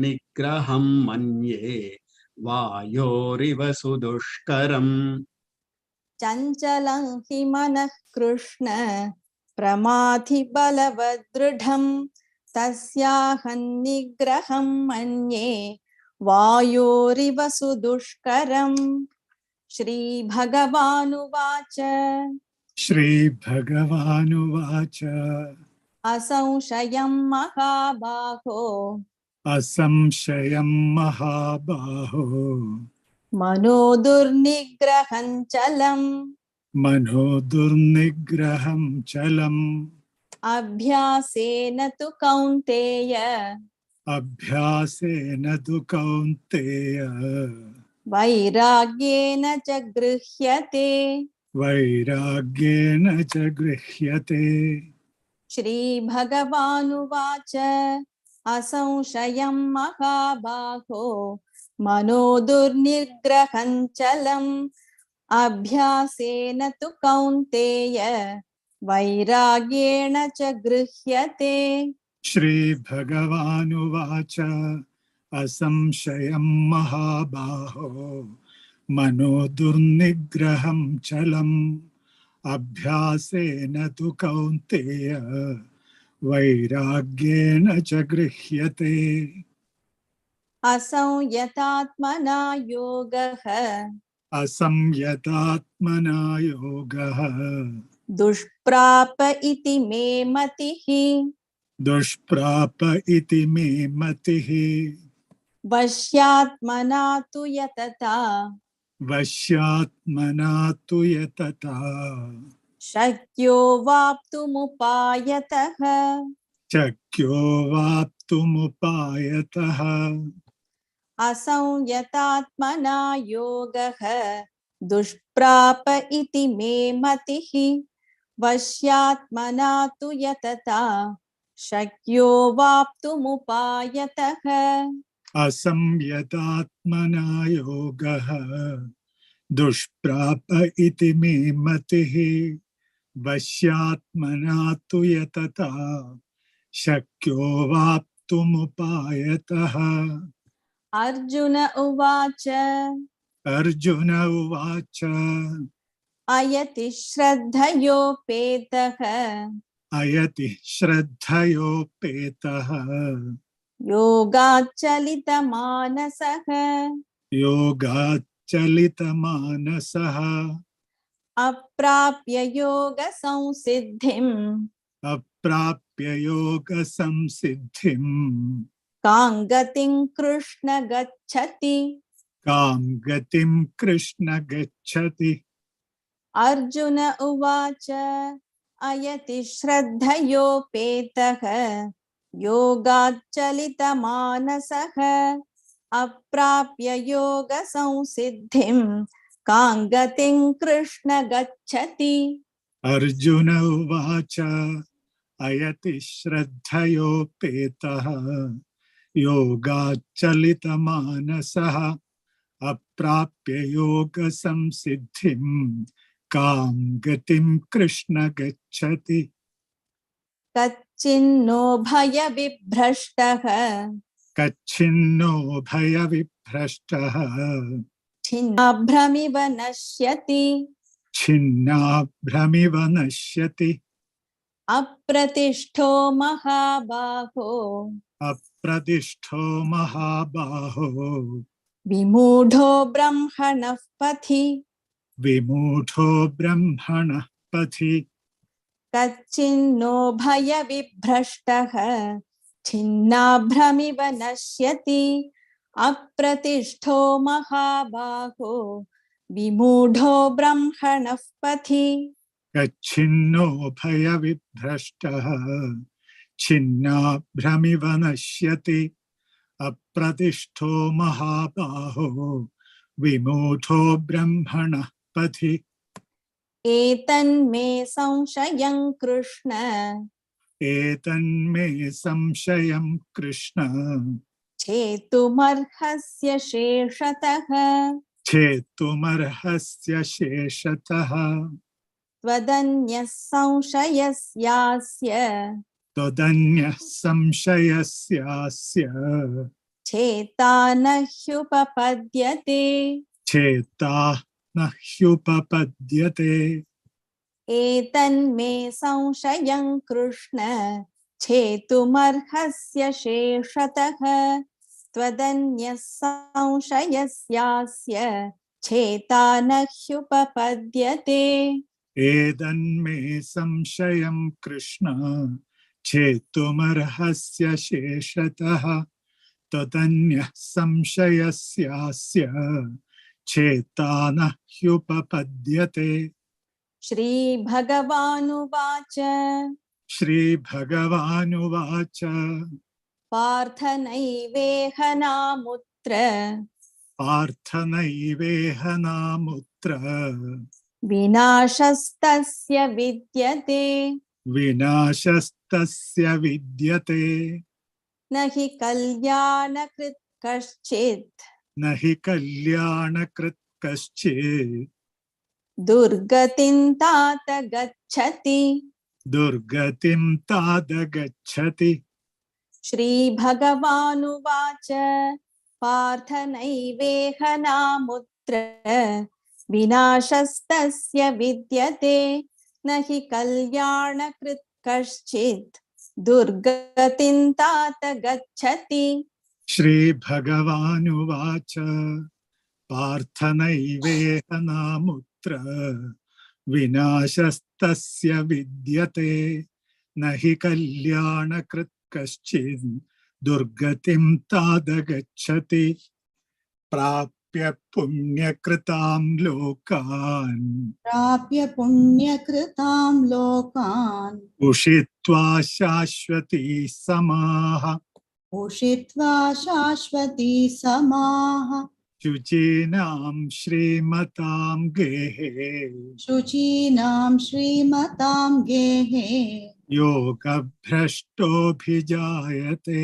निग्रहं मन्ये वायोरिव सुदुष्करम् चञ्चलं हि मनः कृष्ण प्रमाथि बलवदृढम् तस्याहं निग्रहं मन्ये वायोरिव सुदुष्करम् श्रीभगवानुवाच श्रीभगवानुवाच असंशयं महाबाहो असंशयं महाबाहो मनो दुर्निग्रहं चलम् मनो दुर्निग्रहं चलम् अभ्यासेन तु कौन्तेय अभ्यासेन तु कौन्तेय वैराग्येन च गृह्यते वैराग्येन च गृह्यते श्रीभगवानुवाच असंशयं महाबाहो मनो दुर्निग्रहं चलम् अभ्यासेन तु कौन्तेय वैराग्येण च गृह्यते श्रीभगवानुवाच असंशयं महाबाहो मनो दुर्निग्रहं चलम् अभ्यासेन तु कौन्तेय वैराग्येन च गृह्यते असंयतात्मना योगः असंयतात्मना योगः दुष्प्राप इति मे मतिः दुष्प्राप इति मे मतिः वश्यात्मना तु यतता वश्यात्मना तु यतता शक्यो वाप्तुमुपायतः शक्यो वाप्तुमुपायतः असंयतात्मना योगः दुष्प्राप इति मे मतिः वश्यात्मना तु यतता शक्यो वाप्तुमुपायतः असंयतात्मना योगः दुष्प्राप इति मे मतिः वश्यात्मना तु यतता शक्यो वाप्तुमुपायतः अर्जुन उवाच अर्जुन उवाच अयति श्रद्धयोपेतः अयति श्रद्धयोपेतः योगाच्चलितमानसः योगाच्चलितमानसः अप्राप्य योगसंसिद्धिम् अप्राप्य योगसंसिद्धिम् कां गतिं कृष्ण गच्छति कां गतिं कृष्ण गच्छति अर्जुन उवाच अयति श्रद्धयोपेतः योगाच्चलितमानसः अप्राप्य योगसंसिद्धिं कां गतिं कृष्ण गच्छति अर्जुन उवाच अयति श्रद्धयोपेतः योगाच्चलितमानसः अप्राप्य योगसंसिद्धिं कां गतिं कृष्ण गच्छति कच्चिन्नो भयविभ्रष्टः कच्छिन्नो भयविभ्रष्टः छिन्नाभ्रमिव नश्यति छिन्नाभ्रमिव नश्यति अप्रतिष्ठो महाबाहो अप्रतिष्ठो महाबाहो विमूढो ब्रह्मणः पथि विमूढो ब्रह्मणः पथि कच्चिन्नो भयविभ्रष्टः छिन्नाभ्रमिव नश्यति अप्रतिष्ठो महाबाहो विमूढो ब्रह्मणः पथि कच्छिन्नो भयविभ्रष्टः छिन्नाभ्रमिव नश्यति अप्रतिष्ठो महाबाहो विमूढो ब्रह्मणः पथि एतन्मे संशयं कृष्ण एतन्मे संशयं कृष्ण छेतुमर्हस्य शेषतः छेतुमर्हस्य शेषतः त्वदन्यः संशयस्यास्य त्वदन्यः संशयस्यास्य छेता न ह्युपपद्यते चेता न ह्युपपद्यते एतन्मे संशयं कृष्ण छेतुमर्हस्य शेषतः त्वदन्यः संशयस्यास्य छेता न ह्युपपद्यते एतन्मे संशयं कृष्ण छेतुमर्हस्य शेषतः तदन्यः संशयस्यास्य छेता न ह्युपपद्यते श्रीभगवानुवाच श्रीभगवानुवाच पार्थ नैवेह नामुत्र पार्थ नैवेह नामुत्र विनाशस्तस्य विद्यते विनाशस्तस्य विद्यते न हि कल्याणकृत् कश्चित् न हि कल्याणकृत् कश्चित् दुर्गतिं तात गच्छति दुर्गतिं तादगच्छति श्रीभगवानुवाच पार्थ नैवेह नामुत्र विनाशस्तस्य विद्यते न हि कल्याणकृत् कश्चित् दुर्गतिं तात गच्छति। श्री भगवानुवाच पार्थ नैवेह नामुत्र विनाशस्तस्य विद्यते न हि कल्याणकृत् कश्चित् दुर्गतिं तादगच्छति। प्राप्य पुण्यकृतां लोकान् उषित्वा शाश्वती समाः शुचीनां श्रीमतां गेहे योगभ्रष्टोऽभिजायते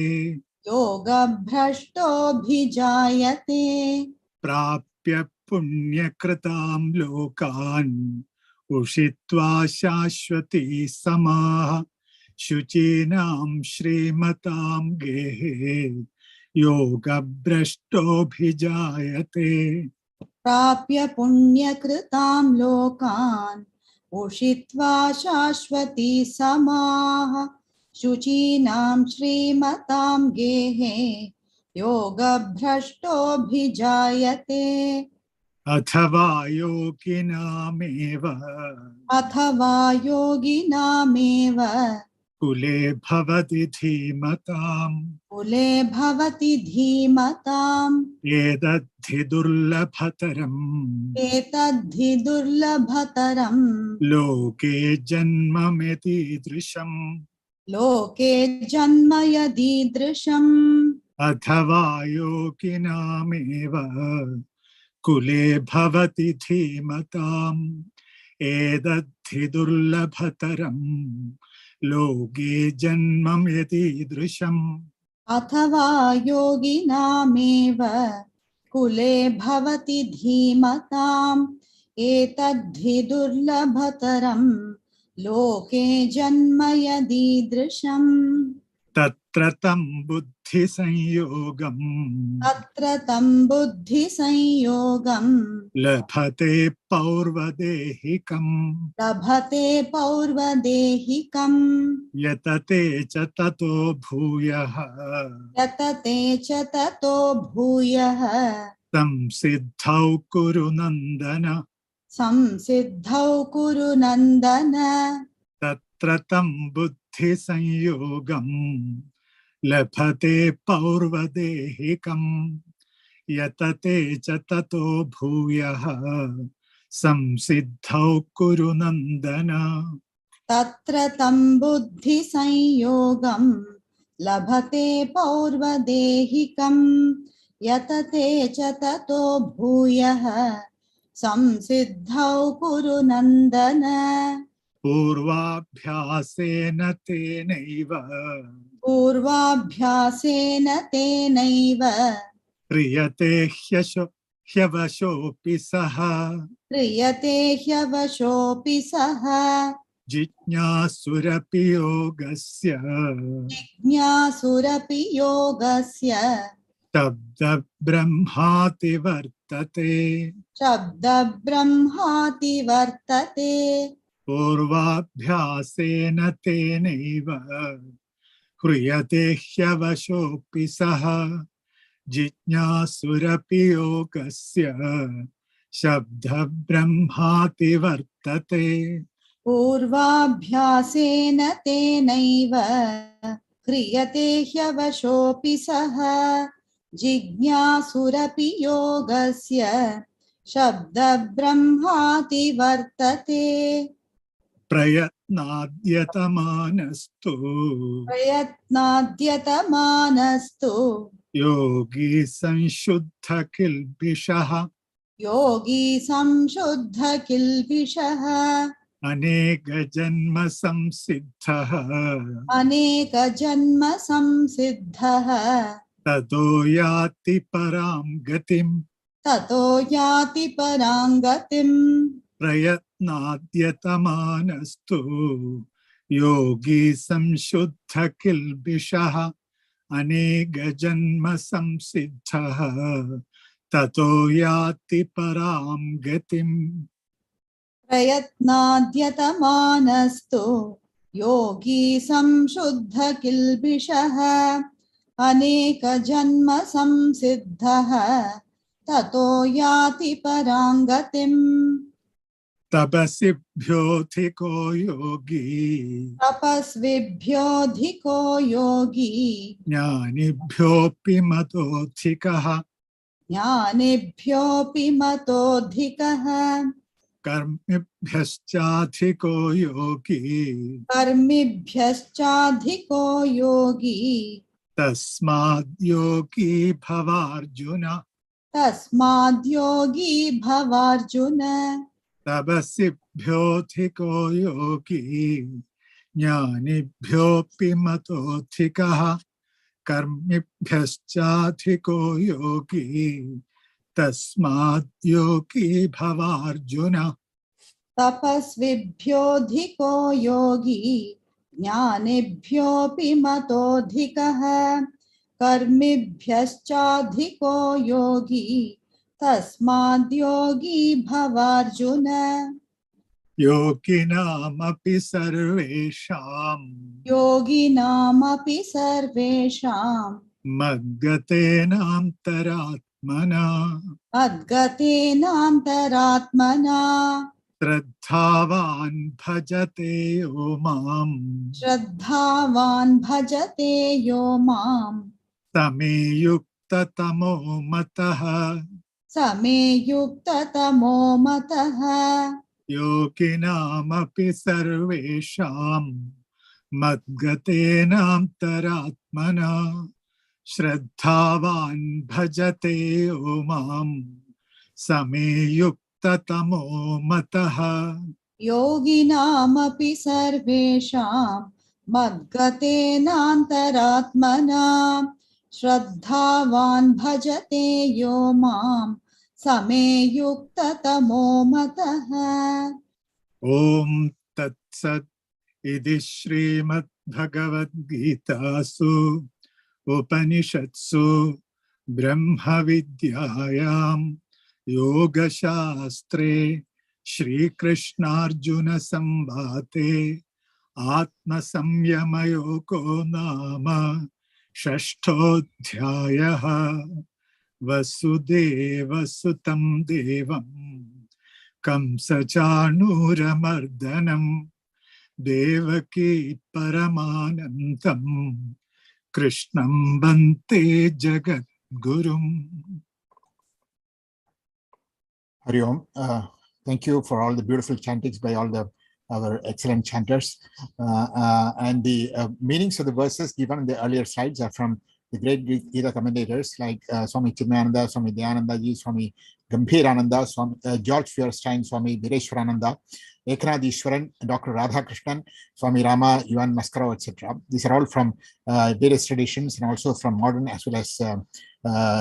प्राप्य पुण्यकृतां लोकान् उषित्वा शाश्वती समाः शुचीनां श्रीमतां गेहे योगभ्रष्टोऽभिजायते। प्राप्य पुण्यकृतां लोकान् उषित्वा शाश्वती समाः शुचीनां श्रीमतां गेहे योगभ्रष्टोऽभिजायते। अथवा योगिनामेव कुले भवति धीमताम् एतद्धि दुर्लभतरम् लोके जन्म यदीदृशम् अथवा योगिनामेव कुले भवति धीमताम् एतद्धि दुर्लभतरम् लोके जन्म यदीदृशम्। अथवा योगिनामेव कुले भवति धीमताम् एतद्धि दुर्लभतरम् लोके जन्म यदीदृशम्। तत्र तं बुद्धिसंयोगम् लभते पौर्वदेहिकम् यतते च ततो भूयः संसिद्धौ कुरु नन्दन तत्र तं बुद्धिसंयोगम् लभते पौर्वदेहिकम् यतते च ततो भूयः संसिद्धौ कुरु नन्दन। तत्र तं बुद्धिसंयोगम् लभते पौर्वदेहिकम् यतते च ततो भूयः संसिद्धौ कुरु नन्दन। पूर्वाभ्यासेन तेनैव क्रियते ह्यवशोऽपि सः जिज्ञासुरपि योगस्य शब्दब्रह्माति वर्तते पूर्वाभ्यासेन तेनैव क्रियते ह्यवशोऽपि सः जिज्ञासुरपि योगस्य शब्दब्रह्माति वर्तते। पूर्वाभ्यासेन तेनैव क्रियते ह्यवशोऽपि सः जिज्ञासुरपि योगस्य शब्दब्रह्माति वर्तते। प्रयत्नाद्यतमानस्तु योगी संशुद्ध किल्बिषः अनेक जन्म संसिद्धः ततो याति परां गतिम् प्रयत्नाद्यतमानस्तु योगी संशुद्ध किल्बिषः Anega janma samsiddha tato yati param gatim. प्रयत्नाद्यतमानस्तु योगी संशुद्ध किल्बिषः अनेक जन्म संसिद्धः ततो याति परांगतिम् Tapasibhyotiko yogi तपस्विभ्योऽधिको योगी jnanibhyopi matodhikaha ज्ञानिभ्योऽपि मतोऽधिकः karmibhyaschathiko yogi कर्मिभ्यश्चाधिको योगी tasmad yogi bhavarjuna. तस्माद्योगी भवार्जुन Tapasibhyotiko yogi jnanibhyopi matodhikaha karmibhyaschathiko yogi tasmad yogi bhavarjuna. तपस्विभ्योऽधिको योगी ज्ञानिभ्योऽपि मतोऽधिकः कर्मिभ्यश्चाधिको योगी तस्माद्योगी भवार्जुन Yoginamapi sarvesham योगिनामपि सर्वेषां madgatenam taratmana अद्गतेनान्तरात्मना श्रद्धावान् भजते यो माम् श्रद्धावान् भजते यो माम् समे युक्ततमो मतः समे युक्ततमो मतः योगिनामपि सर्वेषाम् मद्गतेनान्तरात्मना श्रद्धावान् भजते यो माम् समे युक्ततमो मतः योगिनामपि सर्वेषां मद्गतेनान्तरात्मना श्रद्धावान् भजते यो मां समे युक्ततमो मतः ॐ तत्सत् इति श्रीमद्भगवद्गीतासु उपनिषत्सु ब्रह्मविद्यायां योगशास्त्रे श्रीकृष्णार्जुनसंवादे आत्मसंयमयोगो नाम षष्ठोऽध्यायः। वसुदेवसुतं देवं कंसचाणूरमर्दनं देवकी परमानन्दं कृष्णं वन्दे जगद्गुरुम्। Hari Om. Thank you for all the beautiful chantings by all our excellent chanters. And the meanings of the verses given in the earlier slides are from the great Gita commentators like Swami Chinmayananda, Swami Dayananda, Swami Gambhirananda, Swami George Feuerstein, Swami Vireshwarananda, Eknath Ishwaran, Dr. Radhakrishnan, Swami Rama, Yuan Maskara, etc. These are all from various traditions and also from modern as well as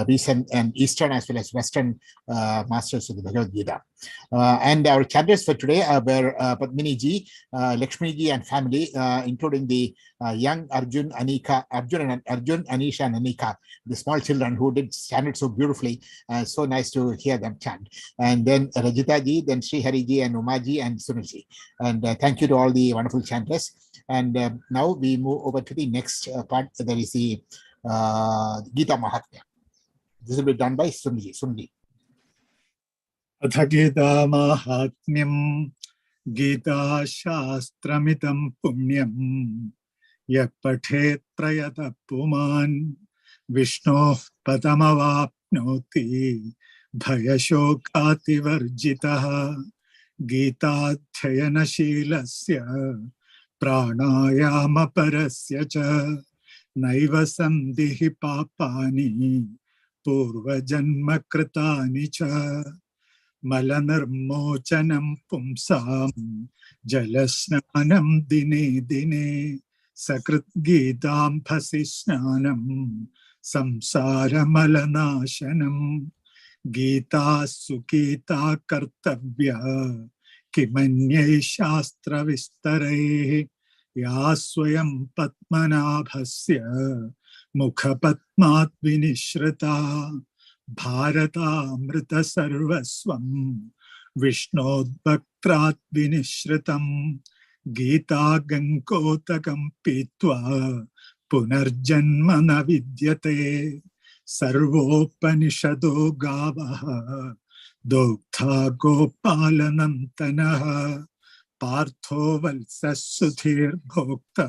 recent and Eastern as well as Western masters of the Bhagavad-Gita. And our chanters for today were Padmini Ji, Lakshmi Ji and family, including the young Arjun, Anisha and Anika, the small children who did chant it so beautifully. So nice to hear them chant. And then Rajita Ji, then Sri Hari Ji and Uma Ji and Sunil Ji. And thank you to all the wonderful chanters. And now we move over to the next part. That is the Gita Mahatmya. This will be done by Sunil Ji. Atha Gita Mahatmyam Gita Shastramitam Punyam Yak Pathet Prayata Puman Vishnoh Padamavapnoti Bhayashokati Varjitaha Gita Dhyayana Shilasya Pranayama Parasya Cha Naiva Sandhihi Papani Purva Janma Kritani Cha Malanarmochanam Pumsam Jalasnanam Dine Dine Sakrit Gidam Phasisnanam Samsara Malanashanam Gita Sukita Kartavya Kimanye Shastra Vistare Yaswayam Patmanabhasya मुखपद्मात् विनिश्रिता भारतामृत सर्वस्वं विष्णोद्भक्त्रात् विनिश्रितं Gita गङ्गोतकं पीत्वा पुनर्जन्म न विद्यते सर्वोपनिषदो गावः दोग्धा गोपालनन्तनः पार्थो वत्सः सुधीर्भोक्ता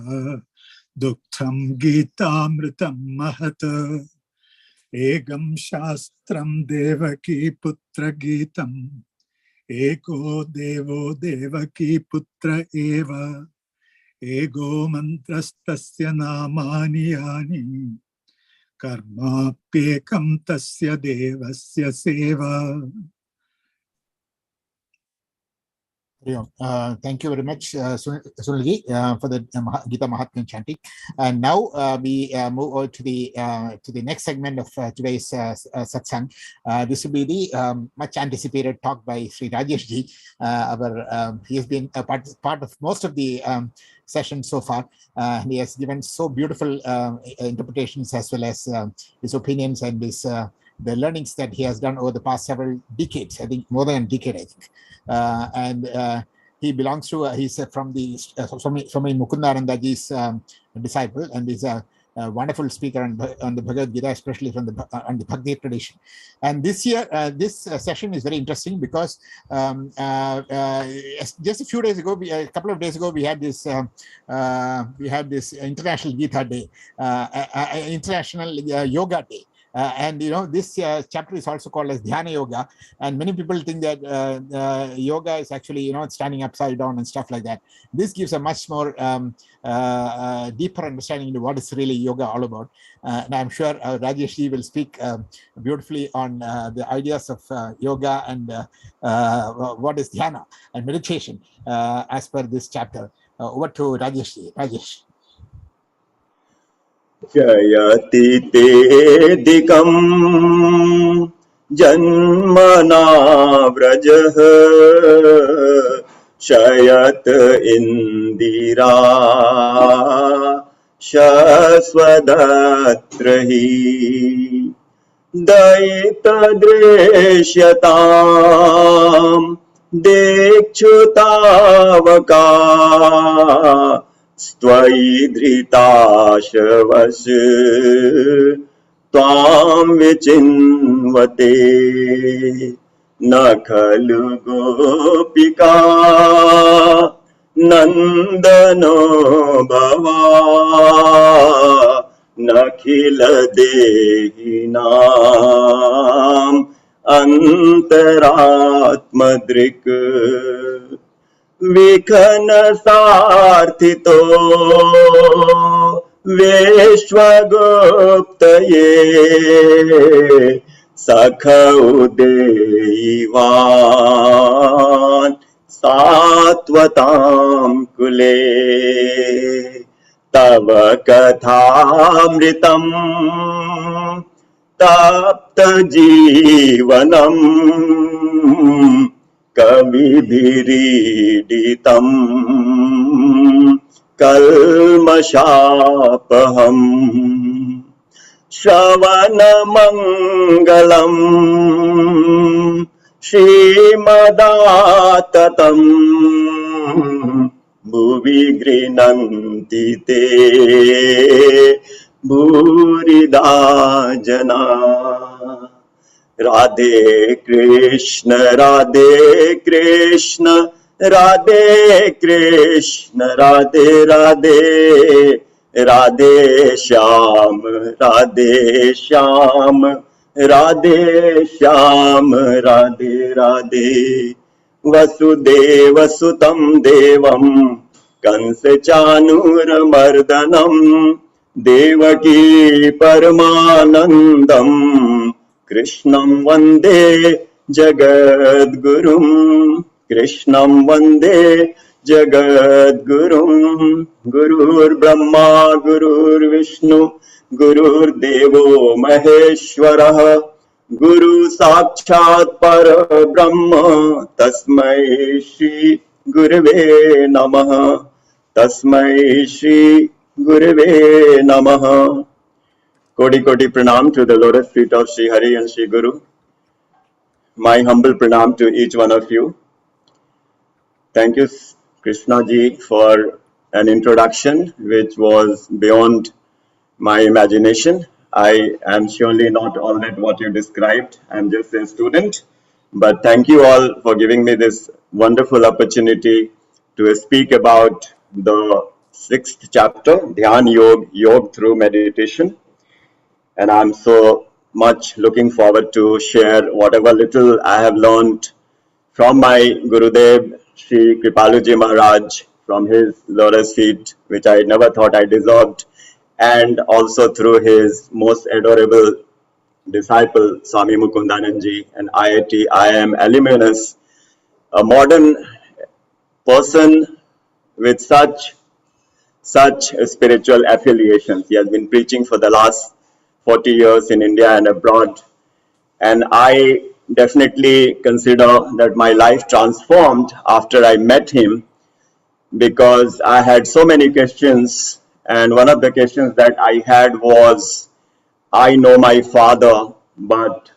दुग्धं गीतामृतं महत् एकं शास्त्रं देवकी पुत्र गीतम् एको देवो देवकी पुत्र एव एको मन्त्रस्तस्य नामानि यानि कर्माप्येकं तस्य देवस्य सेवा. Thank you very much, Sunilji, for the Gita Mahatmya chanting. And now we move over to the next segment of today's satsang. This will be the much anticipated talk by Sri Rajiriji. He has been a part of most of the sessions so far. He has given so beautiful interpretations as well as his opinions and his the learnings that he has done over the past several decades. I think more than a decade, I think. And he belongs to, he's from Swami Mukundanandaji's disciple, and he's a wonderful speaker on the Bhagavad-Gita, especially from on the Bhakti tradition. And this year, this session is very interesting because just a few days ago, a couple of days ago, we had this International Gita Day, International Yoga Day. And this chapter is also called as Dhyana Yoga, and many people think that yoga is actually standing upside down and stuff like that. This gives a much more deeper understanding into what is really yoga all about. And I'm sure Rajesh will speak beautifully on the ideas of yoga and what is dhyana and meditation as per this chapter. Over to Rajesh. Rajesh. जयति तेऽधिकम् जन्मना व्रजः शयत इन्दिरा शश्वदत्र हि दयितदृश्यताम् देक्षुतावका त्वयि धृताशवश त्वां विचिन्वते न खलु गोपिका नन्दनो भवा नखिल देहिनाम् अन्तरात्मदृक् विखन सार्थितो विश्वगुप्तये सखौ देवान् सात्वतां कुले तव कथामृतम् तप्त जीवनम् कविभिरीडितम् कल्मषापहम् श्रवणमङ्गलम् श्रीमदाततम् भुवि गृह्णन्ति ते भूरिदा जना राधे कृष्ण राधे कृष्ण राधे कृष्ण राधे राधे राधे श्याम राधे श्याम राधे श्याम राधे राधे वसुदेव सुतं देवं कंस चाणूरमर्दनं देवकी परमानन्दं कृष्णं वन्दे जगद्गुरुं कृष्णं वन्दे जगद्गुरुं गुरुर्ब्रह्मा गुरुर्विष्णु गुरुर्देवो महेश्वरः गुरु साक्षात् परब्रह्म तस्मै श्री गुरवे नमः तस्मै श्री गुरवे नमः Kodi Kodi Pranam to the lotus feet of Sri Hari and Sri Guru. My humble pranam to each one of you. Thank you, Krishna ji, for an introduction which was beyond my imagination. I am surely not all that what you described. I'm just a student. But thank you all for giving me this wonderful opportunity to speak about the 6th chapter, Dhyan Yoga, Yoga through meditation. And I'm so much looking forward to share whatever little I have learned from my Gurudev, Sri Kripaluji Maharaj, from his lotus feet, which I never thought I deserved, and also through his most adorable disciple, Swami Mukundananji, and IIT, IIM alumnus, a modern person with such spiritual affiliations. He has been preaching for the last 40 years in India and abroad. And I definitely consider that my life transformed after I met him, because I had so many questions. And one of the questions that I had was, I know my father, but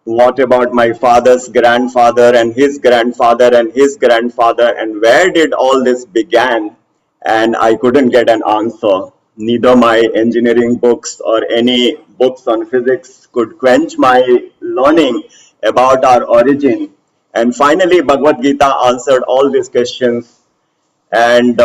what about my father's grandfather and his grandfather and his grandfather, and where did all this began? And I couldn't get an answer. Neither my engineering books or any books on physics could quench my learning about our origin. And finally, Bhagavad-Gita answered all these questions. And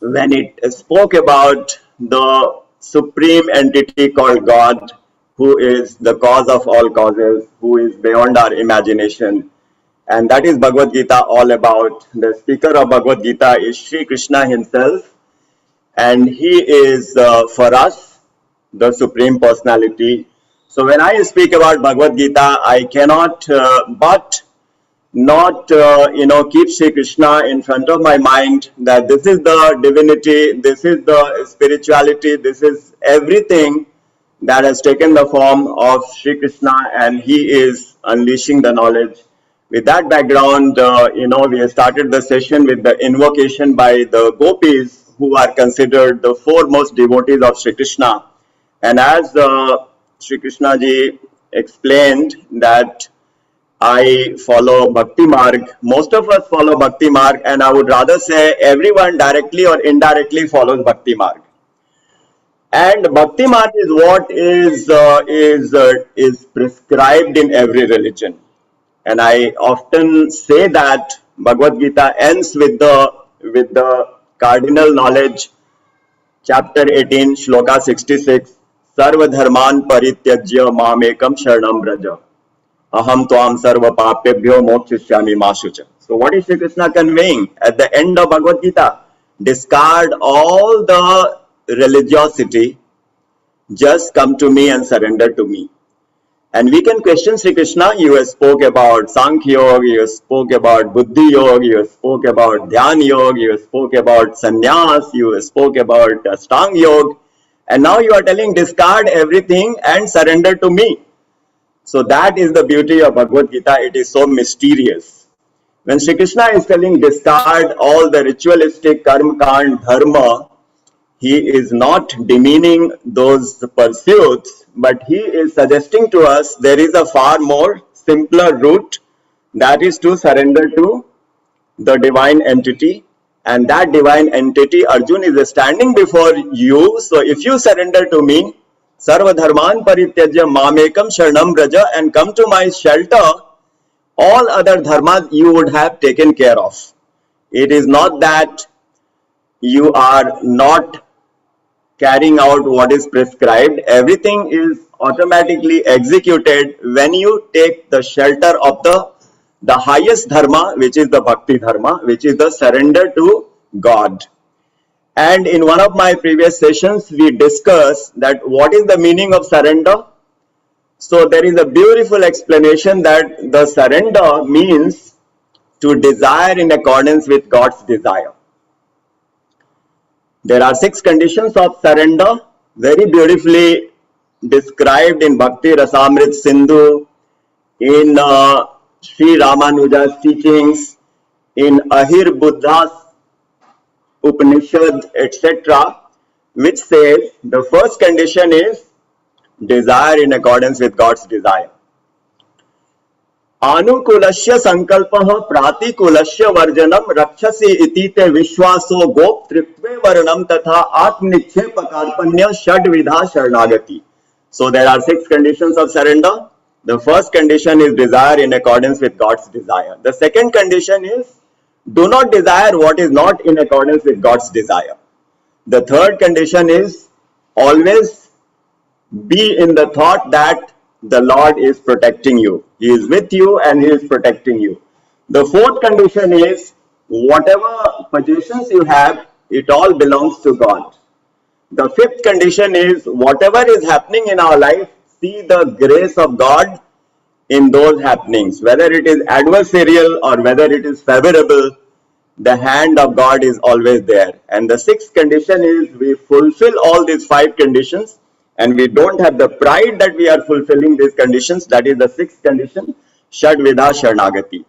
when it spoke about the supreme entity called God, who is the cause of all causes, who is beyond our imagination, and that is Bhagavad-Gita all about. The speaker of Bhagavad-Gita is Sri Krishna himself, and he is for us the supreme personality. So when I speak about Bhagavad-Gita, I cannot but not keep Sri Krishna in front of my mind, that this is the divinity, this is the spirituality, this is everything that has taken the form of Sri Krishna, and he is unleashing the knowledge. With that background, we started the session with the invocation by the gopis, who are considered the foremost devotees of Sri Krishna. And as Sri Krishna ji explained that I follow Bhakti Marg, most of us follow Bhakti Marg, and I would rather say everyone directly or indirectly follows Bhakti Marg. And Bhakti Marg is what is prescribed in every religion. And I often say that Bhagavad-Gita ends with the cardinal knowledge, chapter 18, Shloka 66, Sarva Dharman Parityajya Mamekam Sharanam Braja. Aham Tvam Sarva Papebhyo Mokshishyami Mashucha. So what is Sri Krishna conveying at the end of Bhagavad-Gita? Discard all the religiosity, just come to me and surrender to me. And we can question Sri Krishna. You spoke about Sankhya Yoga, you spoke about Buddhi Yoga, you spoke about Dhyan Yoga, you spoke about Sannyas, you spoke about Ashtanga Yoga, and now you are telling discard everything and surrender to me. So that is the beauty of Bhagavad Gita. It is so mysterious. When Sri Krishna is telling discard all the ritualistic karma, kand, dharma, he is not demeaning those pursuits, but he is suggesting to us there is a far more simpler route, that is to surrender to the divine entity. And that divine entity, Arjun, is standing before you. So if you surrender to me, Sarva Dharman Parityajya Mamekam Sharanam Braja, and come to my shelter, all other dharmas you would have taken care of. It is not that you are not carrying out what is prescribed. Everything is automatically executed when you take the shelter of the highest dharma, which is the bhakti dharma, which is the surrender to God. And in one of my previous sessions, we discussed that what is the meaning of surrender. So there is a beautiful explanation that the surrender means to desire in accordance with God's desire. There are 6 conditions of surrender, very beautifully described in Bhakti Rasamrit Sindhu, in Sri Ramanuja's teachings, in Ahir Buddha's Upanishad, etc., which says the first condition is desire in accordance with God's desire. Anukulasya sankalpah pratikulashya varjanam rakshasi iti te vishwaso goptritve varanam tatha atmnikshepakarpanya shadvidha sharanagati. So there are 6 conditions of surrender. The first condition is desire in accordance with God's desire. The second condition is do not desire what is not in accordance with God's desire. The third condition is always be in the thought that the Lord is protecting you. He is with you and He is protecting you. The fourth condition is whatever possessions you have, it all belongs to God. The fifth condition is whatever is happening in our life, see the grace of God in those happenings. Whether it is adversarial or whether it is favorable, the hand of God is always there. And the sixth condition is we fulfill all these 5 conditions and we don't have the pride that we are fulfilling these conditions. That is the sixth condition, Shadvidha Sharanagati.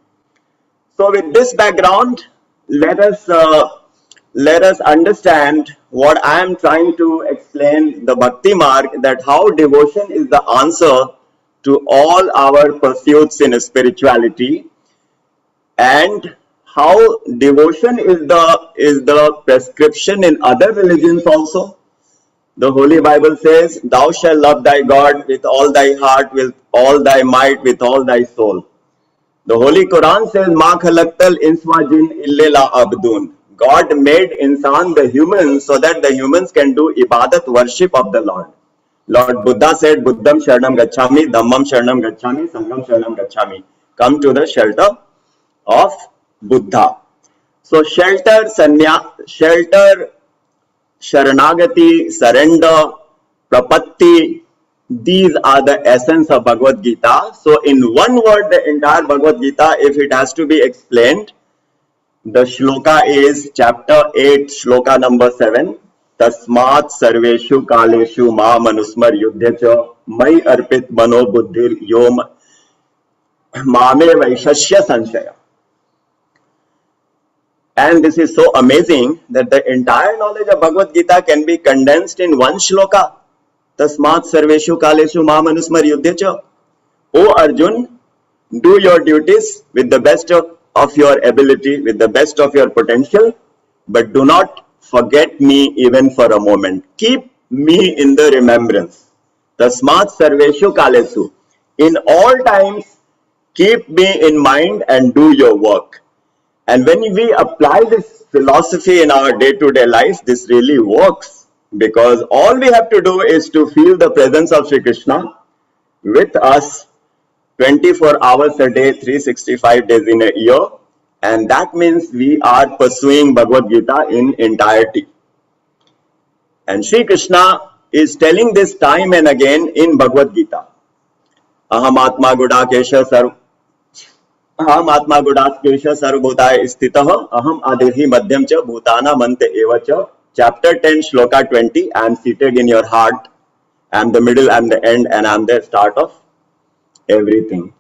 So with this background, let us understand what I am trying to explain, the Bhakti Marg, that how devotion is the answer to all our pursuits in spirituality, and how devotion is the prescription in other religions also. The Holy Bible says, thou shalt love thy God with all thy heart, with all thy might, with all thy soul. The Holy Quran says, Ma khalaqtal inswa jin illa la abdun. God made insan, the humans, so that the humans can do ibadat, worship of the Lord. Lord Buddha said, Buddham Sharanam Gacchami, Dhammam Sharanam Gacchami, Sangham Sharanam Gacchami. Come to the shelter of Buddha. So shelter, Sharanagati, surrender, Prapatti, these are the essence of Bhagavad Gita. So in one word, the entire Bhagavad Gita, if it has to be explained, the shloka is chapter 8, shloka number 7. Tasmat sarveshu kaleshu ma manusmar yudhyacha mai arpit mano buddhir yom mame vaishashya sanshaya. And this is so amazing that the entire knowledge of Bhagavad Gita can be condensed in one shloka. Tasmat sarveshu kaleshu ma manusmar yudhyacha. O Arjun, do your duties with the best of your ability, with the best of your potential, but do not forget me even for a moment. Keep me in the remembrance. Tasmat sarveshu kalesu. In all times, keep me in mind and do your work. And when we apply this philosophy in our day-to-day life, this really works, because all we have to do is to feel the presence of Sri Krishna with us 24 hours a day, 365 days in a year. And that means we are pursuing Bhagavad Gita in entirety. And Sri Krishna is telling this time and again in Bhagavad Gita. Aham Atma Gudakesha Sarvabhutaya Sthitah Aham Adhihi Madhyam Cha Bhutana Mante Eva Cha. Chapter 10, Shloka 20. I am seated in your heart. I am the middle, I am the end, and I am the start of everything.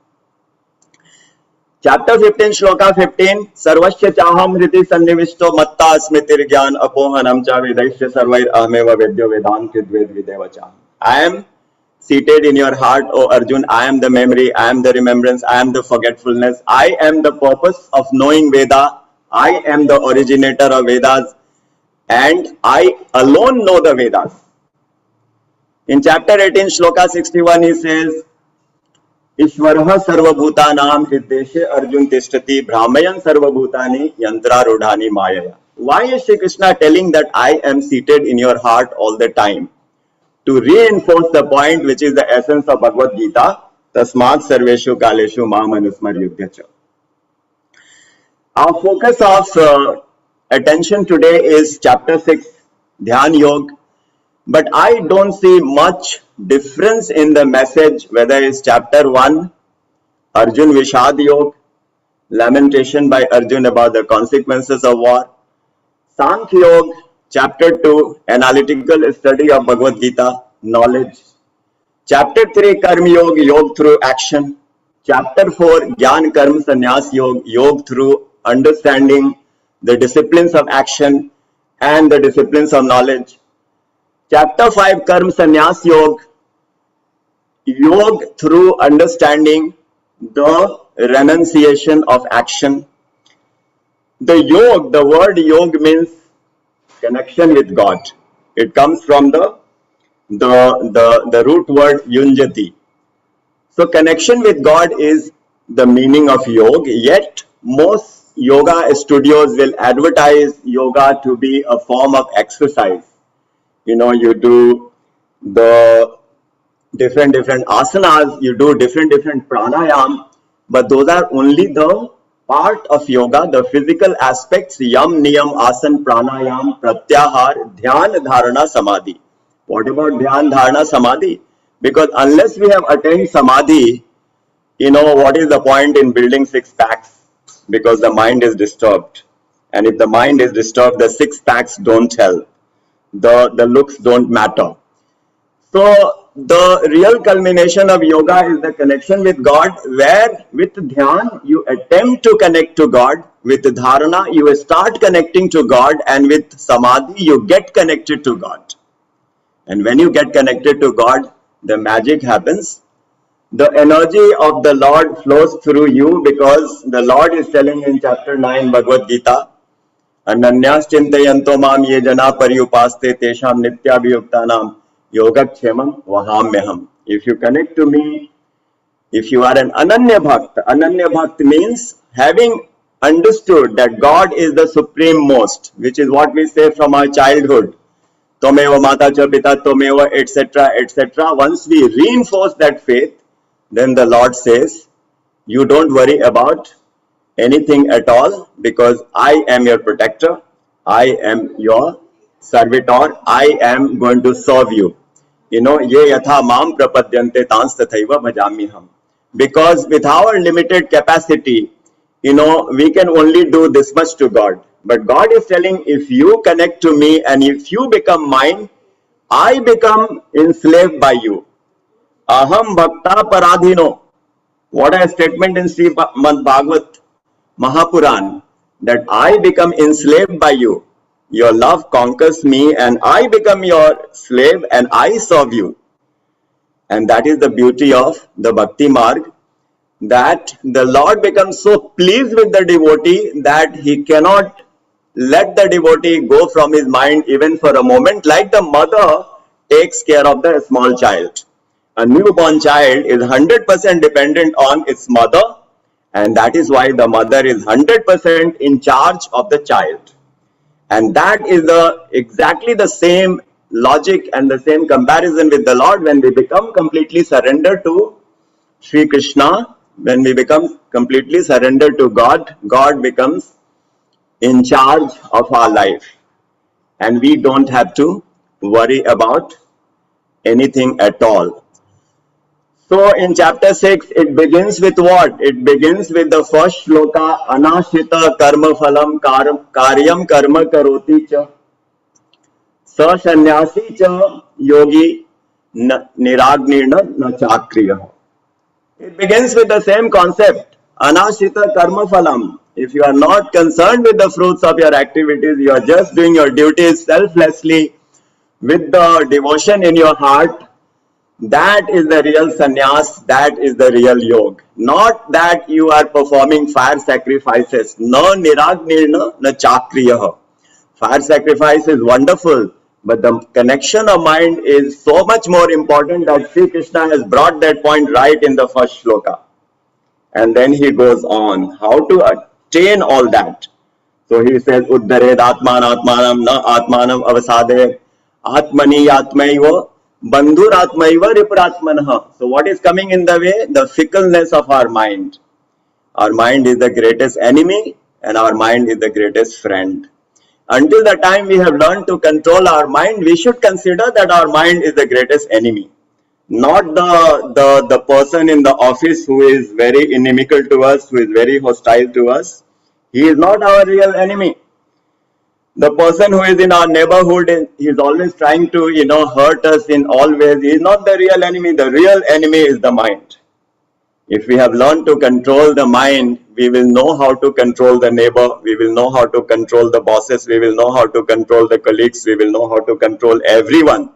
Chapter 15, Shloka 15. Sarvasya chaham hriti sannivishto matta smritir gyan apohanam cha vedaishya sarvair ahmeva vedyo vedantid ved videva cha. I am seated in your heart, O Arjun. I am the memory, I am the remembrance, I am the forgetfulness. I am the purpose of knowing Veda. I am the originator of Vedas. And I alone know the Vedas. In chapter 18, Shloka 61, he says, Ishwara sarvabhutanam hiddeshe Arjun tishtati brahmayan sarvabhutani yantrarudhani mayaya. Why is Shri Krishna telling that I am seated in your heart all the time? To reinforce the point which is the essence of Bhagavad Gita, Tasmat sarveshu kaleshu ma manusmar yudhyacha. Our focus of attention today is chapter 6, Dhyan Yoga. But I don't see much difference in the message, whether it's chapter 1, Arjun Vishad Yoga, lamentation by Arjun about the consequences of war, Sankhya Yoga, chapter 2, analytical study of Bhagavad Gita, knowledge, chapter 3, Karma Yoga, yoga through action, chapter 4, Gyan Karma Sannyas Yoga, yoga through understanding the disciplines of action and the disciplines of knowledge, Chapter 5, Karma Sannyas Yoga. Yoga through understanding the renunciation of action. The yoga, the word yoga means connection with God. It comes from the root word yunjati. So connection with God is the meaning of yoga, yet most yoga studios will advertise yoga to be a form of exercise. You know, you do the different asanas, you do different pranayam, but those are only the part of yoga, the physical aspects, yam, niyam, asan, pranayam, pratyahar, dhyan, dharana, samadhi. What about dhyan, dharana, samadhi? Because unless we have attained samadhi, you know, what is the point in building six packs? Because the mind is disturbed. And if the mind is disturbed, the six packs don't help. The looks don't matter. So the real culmination of yoga is the connection with God, where with dhyan you attempt to connect to God, with dharana you start connecting to God, and with samadhi you get connected to God. And when you get connected to God, the magic happens. The energy of the Lord flows through you, because the Lord is telling in chapter 9 Bhagavad-Gita, Ananyas chintayanto mam ye jana paryupaste tesham nityabhiyuktanam yogakshemam vahamyaham. If you connect to me, if you are an Ananya Bhakt means having understood that God is the supreme most, which is what we say from our childhood. Tomeva mata cha pita tomeva, etc., etc. Once we reinforce that faith, then the Lord says, you don't worry about anything at all, because I am your protector, I am your servitor, I am going to serve you. You know, ye yatha mam prapadyante tans tathaiva bhajamiham. Because with our limited capacity, you know, we can only do this much to God. But God is telling, if you connect to me and if you become mine, I become enslaved by you. Aham bhakta paradhino. What a statement in Srimad Bhagavat Mahapuran, that I become enslaved by you. Your love conquers me and I become your slave and I serve you. And that is the beauty of the Bhakti Marg, that the Lord becomes so pleased with the devotee that he cannot let the devotee go from his mind even for a moment, like the mother takes care of the small child. A newborn child is 100% dependent on its mother, and that is why the mother is 100% in charge of the child. And that is exactly the same logic and the same comparison with the Lord. When we become completely surrendered to Sri Krishna, when we become completely surrendered to God, God becomes in charge of our life. And we don't have to worry about anything at all. So in chapter 6, it begins with what? It begins with the first shloka, Anashita karma phalam karyam karma karoti cha sa sannyasi cha yogi niragnirna na chakriya. It begins with the same concept, Anashita karma phalam. If you are not concerned with the fruits of your activities, you are just doing your duties selflessly with the devotion in your heart, that is the real sannyas, that is the real yoga. Not that you are performing fire sacrifices. No niragnirna na chakriya. Fire sacrifice is wonderful, but the connection of mind is so much more important that Sri Krishna has brought that point right in the first shloka. And then he goes on how to attain all that. So he says, Uddared atman atmanam na atmanam avasade atmani atmaiva bandhur atmaiva ripratmanah. So what is coming in the way? The fickleness of our mind. Our mind is the greatest enemy and our mind is the greatest friend. Until the time we have learned to control our mind, we should consider that our mind is the greatest enemy. Not the person in the office who is very inimical to us, who is very hostile to us. He is not our real enemy. The person who is in our neighborhood, he is always trying to, hurt us in all ways. He is not the real enemy. The real enemy is the mind. If we have learned to control the mind, we will know how to control the neighbor. We will know how to control the bosses. We will know how to control the colleagues. We will know how to control everyone.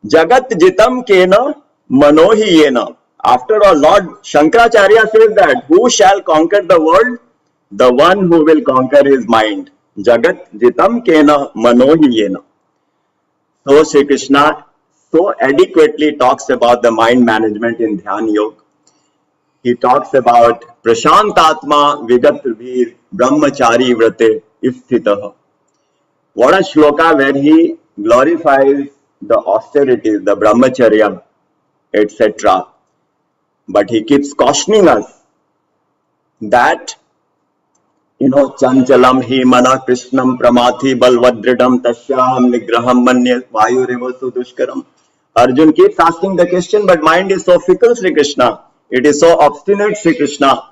Jagat jitam kena manohiyena. After all, Lord Shankaracharya says that who shall conquer the world? The one who will conquer his mind. Jagat jitam kena manohiyena. So Sri Krishna so adequately talks about the mind management in Dhyan Yoga. He talks about Prashantatma Vigat Vir Brahmachari Vrate Isthitaha. What a shloka where he glorifies the austerities, the brahmacharya, etc. But he keeps cautioning us that, chanchalam hi mana krishnam pramathi balvadridam tasyaham nigraham manye vayureva sudushkaram. Arjun keeps asking the question, but mind is so fickle, Sri Krishna. It is so obstinate, Sri Krishna.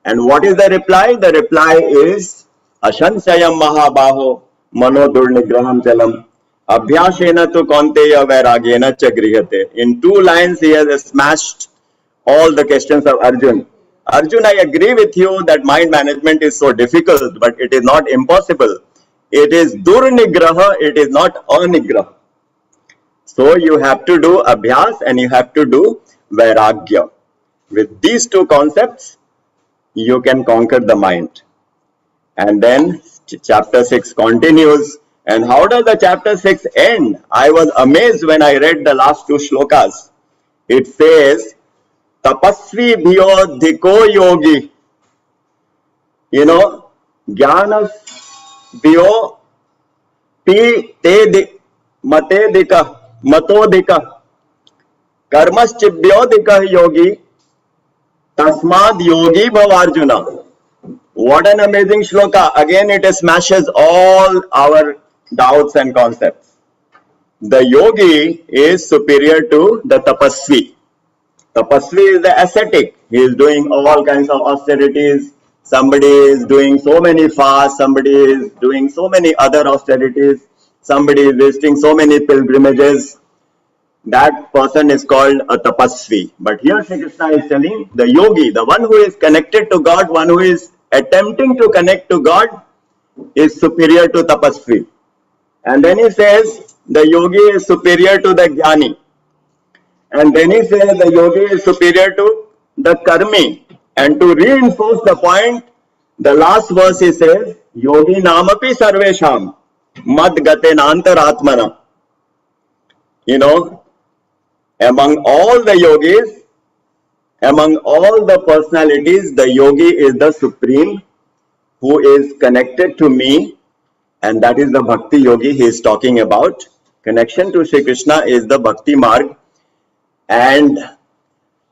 And what is the reply? The reply is Ashansayam Mahabaho Mano Durnigraham Chalam Abhyashena tu Konteya Vairagena Chagrihate. In 2 lines, he has smashed all the questions of Arjun. Arjun, I agree with you that mind management is so difficult, but it is not impossible. It is Durnigraha, it is not Anigraha. So you have to do Abhyas and you have to do Vairagya. With these 2 concepts, you can conquer the mind. And then chapter 6 continues. And how does the chapter 6 end? I was amazed when I read the last 2 shlokas. It says, Tapasvi bhyo dhiko yogi. Jnana bhyo pi te mate dika, mato dika. Karmaschibhyo dika yogi. Tasmad yogi bhavarjuna. What an amazing shloka. Again, it smashes all our doubts and concepts. The yogi is superior to the tapasvi. Tapasvi is the ascetic. He is doing all kinds of austerities. Somebody is doing so many fasts. Somebody is doing so many other austerities. Somebody is visiting so many pilgrimages. That person is called a tapasvi. But here Sri Krishna is telling the yogi, the one who is connected to God, one who is attempting to connect to God, is superior to tapasvi. And then he says the yogi is superior to the jnani. And then he says the yogi is superior to the karmi. And to reinforce the point, the last verse he says, yogi namapi sarvesham mad gatenantaratmana. Among all the yogis, among all the personalities, the yogi is the supreme who is connected to me, and that is the Bhakti Yogi he is talking about. Connection to Sri Krishna is the Bhakti Marg, and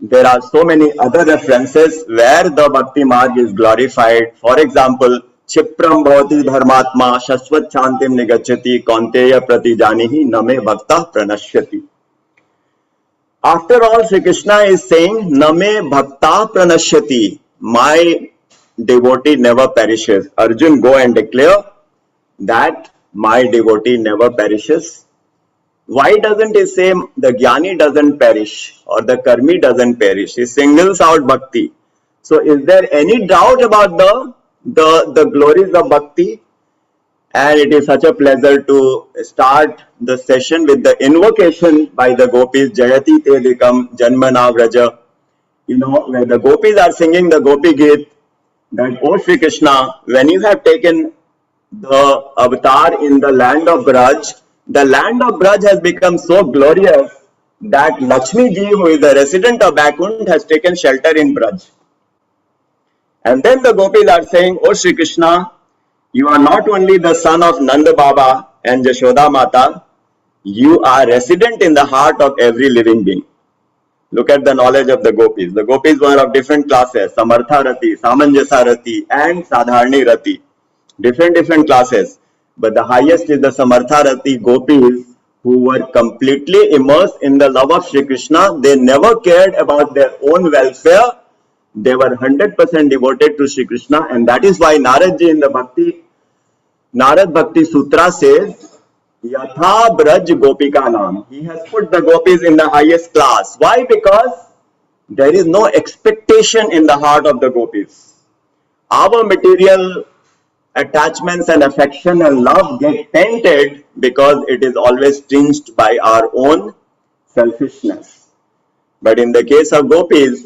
there are so many other references where the Bhakti Marg is glorified. For example, Chipram bhavati dharmatma shashvat chantim nigacchati kaunteya pratijanihi name bhakta pranashyati. After all, Sri Krishna is saying, Name bhakta pranashyati. My devotee never perishes. Arjun, go and declare that my devotee never perishes. Why doesn't he say the jnani doesn't perish or the karmi doesn't perish? He singles out bhakti. So is there any doubt about the glories of bhakti? And it is such a pleasure to start the session with the invocation by the gopis, Jayati te dikam janmana vraja. Where the gopis are singing the Gopi Geet, that, O Sri Krishna, when you have taken the avatar in the land of Braj, the land of Braj has become so glorious that Lakshmi Ji, who is the resident of Bakund, has taken shelter in Braj. And then the gopis are saying, O Sri Krishna, you are not only the son of Nanda Baba and Jashoda Mata, you are resident in the heart of every living being. Look at the knowledge of the gopis. The gopis were of different classes, Samartha Rati, Samanjasa Rati and Sadharani Rati. Different classes. But the highest is the Samartha Rati gopis who were completely immersed in the love of Sri Krishna. They never cared about their own welfare. They were 100% devoted to Sri Krishna, and that is why Narad Ji in the Narad Bhakti Sutra says, Yatha Braj Gopika Nam. He has put the gopis in the highest class. Why? Because there is no expectation in the heart of the gopis. Our material attachments and affection and love get tainted because it is always tinged by our own selfishness. But in the case of gopis,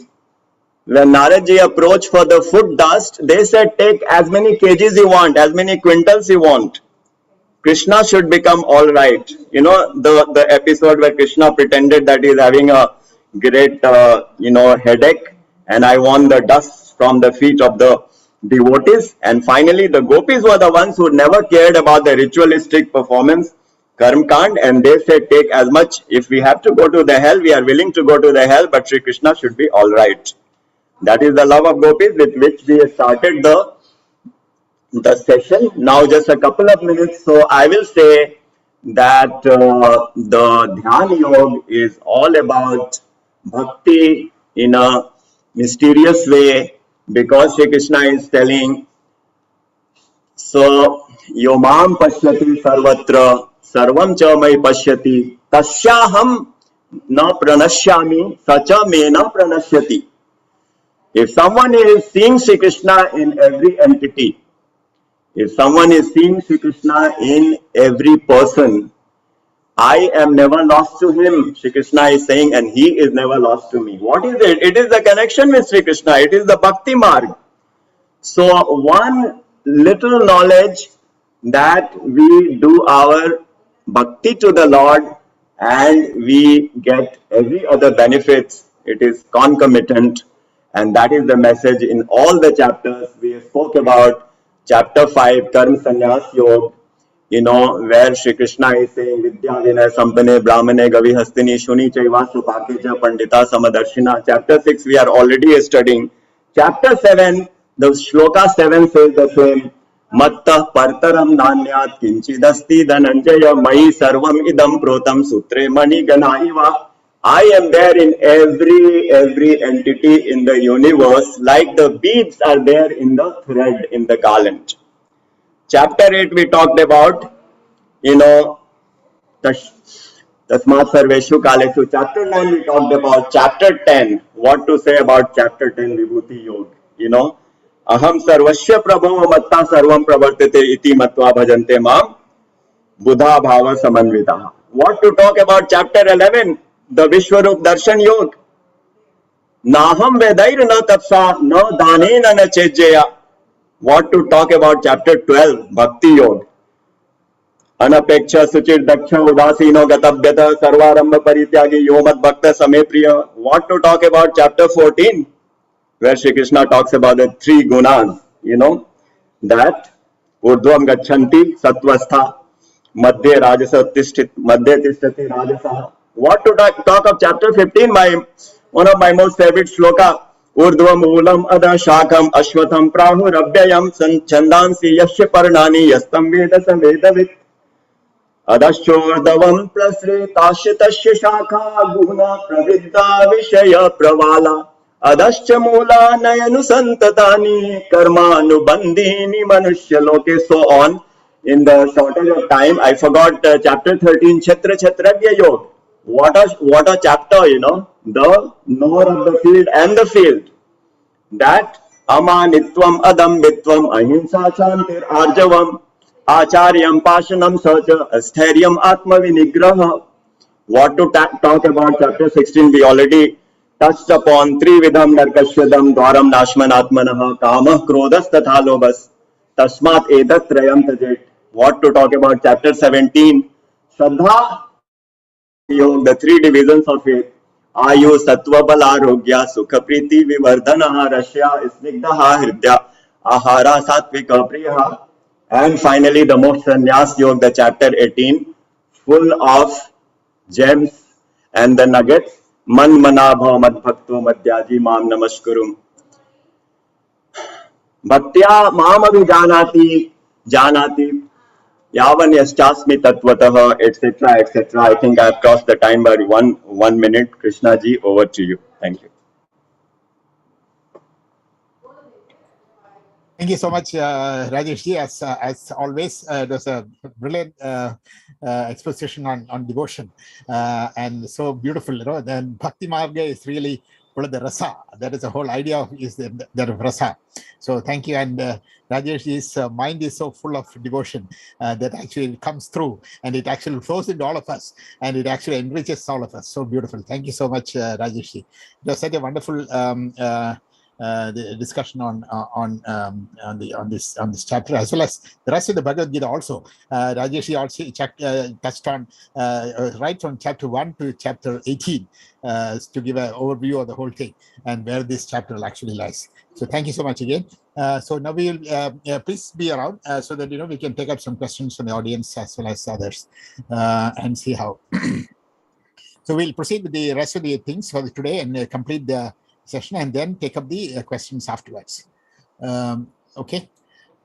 when Naradji approached for the food dust, they said, take as many kgs you want, as many quintals you want. Krishna should become all right. You know, the episode where Krishna pretended that he's having a great, headache, and I want the dust from the feet of the devotees. And finally, the gopis were the ones who never cared about the ritualistic performance, Karm Kand, and they said, take as much. If we have to go to the hell, we are willing to go to the hell, but Sri Krishna should be all right. That is the love of gopis with which we started the session. Now just a couple of minutes. So I will say that the Dhyan Yoga is all about bhakti in a mysterious way, because Sri Krishna is telling, so Yomam pashyati sarvatra sarvam cha mai pashyati tasyaham na pranashyami sacha me na pranashyati. If someone is seeing Sri Krishna in every entity, if someone is seeing Sri Krishna in every person, I am never lost to him, Sri Krishna is saying, and he is never lost to me. What is it? It is the connection with Sri Krishna. It is the Bhakti Marg. So one little knowledge that we do our bhakti to the Lord and we get every other benefits. It is concomitant, and that is the message in all the chapters. We spoke about chapter 5, Karma Sannyas Yoga, where Sri Krishna is saying, Vidya Vinay Sampane Brahmane Gavi Hastini Shuni Chaiva Supakeja Pandita Samadarshina. Chapter 6 we are already studying. Chapter 7, the Shloka 7 says the same. Matta Partaram Nanyat Kinchidasti Dhananjaya Mai Sarvam Idam Protam Sutre Mani Ganaiva. I am there in every entity in the universe, like the beads are there in the thread in the garland. Chapter 8 we talked about, Tasmat Sarveshu Kalesu. Chapter 9 we talked about. Chapter 10, what to say about chapter 10, Vibhuti Yoga. Aham Sarvasya Prabhava Matta Sarvam Pravartate Iti Matva Bhajante Mam Buddha Bhava Samanvitaha. What to talk about chapter 11, the Vishwarup Darshan Yoga. Naham Vedair na tapsa na danena na chejya. What to talk about chapter 12, Bhakti Yoga. Anapeksha Suchir Daksha Udasino Gatabhyata Sarvaramba Parityagi Yomat Bhakta Samepriya. What to talk about chapter 14, where Sri Krishna talks about the three gunas, that Urdhvam Gachanti Satvastha Madhya Rajasa Madhya Tishtati Rajasa. What to talk of chapter 15, one of my most favorite shloka. Urdhvam Ulam Ada Shakam Ashwatam Prahu Rabhyayam Chandansi Yashya Parnani Yastam Veda Savedavit Adashchordavam Prasre Tashitasya Shakha Guna Pravidda Vishaya Pravala Adascha Mula Nayanu Santatani Karmanu Bandini Manushya Loke. So on. In the shortage of time, I forgot chapter 13, Chhatra Chhatragya Yoga. What a chapter, the knower of the field and the field. That Amanitvam Adambitvam Ahimsa Chantir Arjavam Acharyam Pashanam Sacha Asthairyam Atma Vinigraha. What to talk about chapter 16, we already touched upon. Trividham Narkashyadam Dwaram Nashman Atmanaha Kama Krodhas Tatha Lobhas Tasmat Edat Trayam Tajet. What to talk about chapter 17, Shraddha Yoga, the three divisions of it. Ayu, Sattva, Bala, Arogya, Sukha, Priti, Vivardhana, Rashya, Snigdha, Hridya, Ahara, Satvika, Priya. And finally, the most sannyas yoga, the chapter 18, full of gems and the nuggets. Man manabha mad bhakto madhyaji mam namaskarum. Bhaktya mam abhijanati janati. Yavan yaschasmi tatvatah, etc., etc. I think I have crossed the time by one minute. Krishna ji, over to you. Thank you. Thank you so much, Rajesh ji. As always, it was a brilliant exposition on devotion, and so beautiful. Then Bhakti Marga is really full of the rasa. That is the whole idea of is that of rasa. So thank you. And Rajesh's mind is so full of devotion that actually it comes through and it actually flows into all of us and it actually enriches all of us. So beautiful. Thank you so much, Rajesh. It was such a wonderful the discussion on this chapter, as well as the rest of the Bhagavad Gita also. Rajesh also touched on right from chapter 1 to chapter 18 to give an overview of the whole thing and where this chapter actually lies. So thank you so much again. So now we will please be around so that we can take up some questions from the audience as well as others and see how. So we'll proceed with the rest of the things for today and complete the session and then take up the questions afterwards. Okay,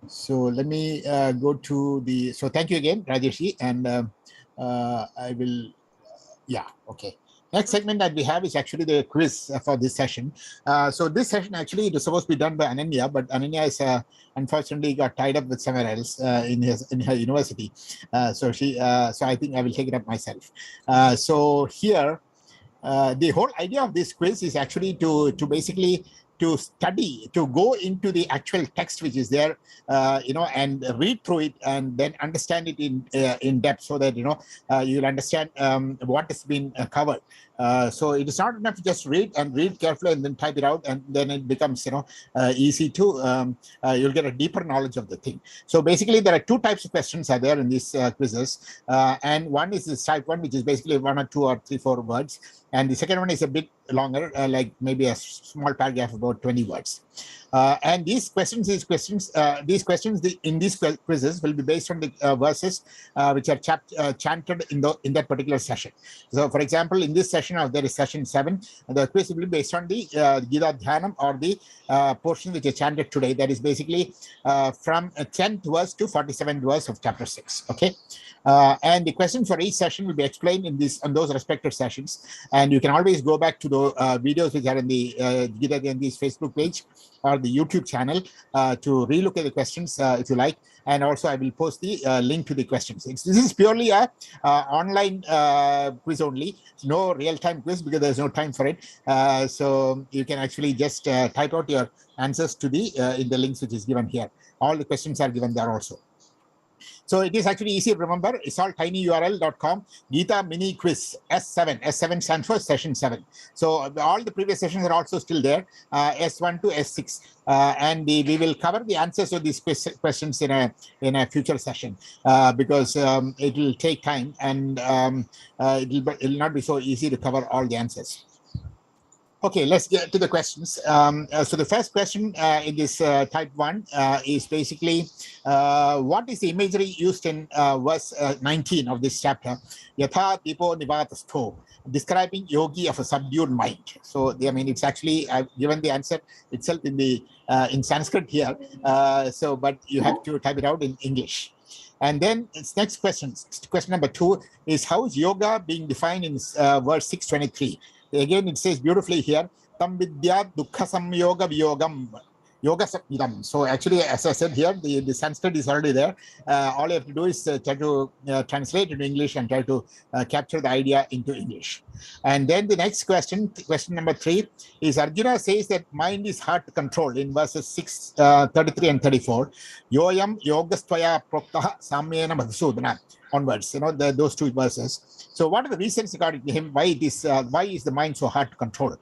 so let me go to the, so thank you again, Rajesh, and I will, yeah, okay. Next segment that we have is actually the quiz for this session. So this session actually it was supposed to be done by Ananya, but Ananya is unfortunately got tied up with somewhere else in her university. So I think I will take it up myself. So here, the whole idea of this quiz is actually to basically to study, to go into the actual text which is there, and read through it and then understand it in depth, so that you'll understand what has been covered. So it is not enough to just read carefully and then type it out, and then it becomes easy to you'll get a deeper knowledge of the thing. So basically, there are two types of questions are there in these quizzes, and one is this type 1, which is basically 1 or 2 or 3, 4 words, and the second one is a bit longer, like maybe a small paragraph about 20 words. And these questions in these quizzes will be based on the verses which are chanted in that particular session. So, for example, in this session, there is session 7. The quiz will be based on the Gita Dhyanam, or the portion which is chanted today. That is basically from 10th verse to 47th verse of chapter 6. Okay. And the questions for each session will be explained on those respective sessions, and you can always go back to the videos which are in the Gita Jayanti's Facebook page or the YouTube channel to relook at the questions if you like, and also I will post the link to the questions. This is purely a online quiz only, no real-time quiz because there's no time for it. So you can actually just type out your answers to the in the links which is given here. All the questions are given there also. So it is actually easy to remember. It's all tinyurl.com, Gita Mini Quiz S7. S7 stands for session 7. So all the previous sessions are also still there, S1 to S6. And we will cover the answers to these questions in a future session because it will take time, and it will not be so easy to cover all the answers. Okay, let's get to the questions. So the first question in this type 1 is basically, what is the imagery used in verse 19 of this chapter? Yatha Dipo Nivatastho, describing yogi of a subdued mind. So, I mean, it's actually, I've given the answer itself in Sanskrit here. But you have to type it out in English. And then its next question number 2 is, how is yoga being defined in verse 623? Again, it says beautifully here, Tam Vidya Dukkha Samyoga Viyogam Yoga Sapidam. So actually, as I said here, the Sanskrit is already there. All you have to do is try to translate into English and try to capture the idea into English. And then the next question number 3, is Arjuna says that mind is hard to control in verses 33 and 34. Yoyam Yogastvaya Proktaha Samyena Madhusudana onwards, those 2 verses. So what are the reasons according to him why is the mind so hard to control?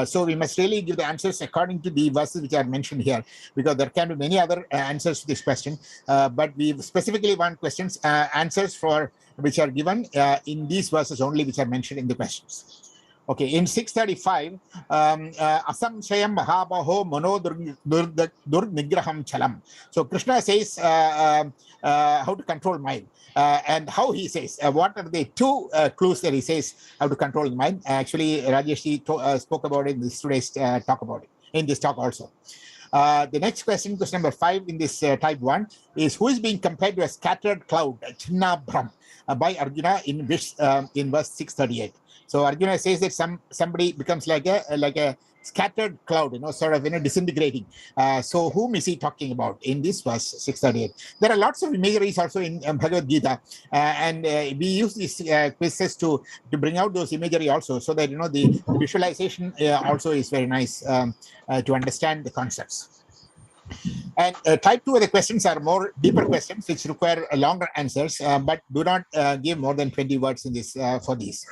So we must really give the answers according to the verses which are mentioned here, because there can be many other answers to this question, but we specifically want answers for which are given in these verses only, which are mentioned in the questions. Okay, in 635, Asamshayam Mahabaho Mano Durnigraham Chalam. So Krishna says how to control mind. And how he says, what are the 2 clues that he says how to control the mind? Actually, Rajesh spoke about it in this today's talk about it, in this talk also. The next question number 5 in this type 1 is, who is being compared to a scattered cloud, Chinna Brahm, by Arjuna in verse 638. So Arjuna says that somebody becomes like a scattered cloud, sort of, disintegrating. So whom is he talking about in this verse 638? There are lots of imageries also in Bhagavad-Gita, and we use these quizzes to bring out those imagery also, so that, the visualization also is very nice to understand the concepts. And type 2 of the questions are more deeper questions which require longer answers, but do not give more than 20 words in this for these.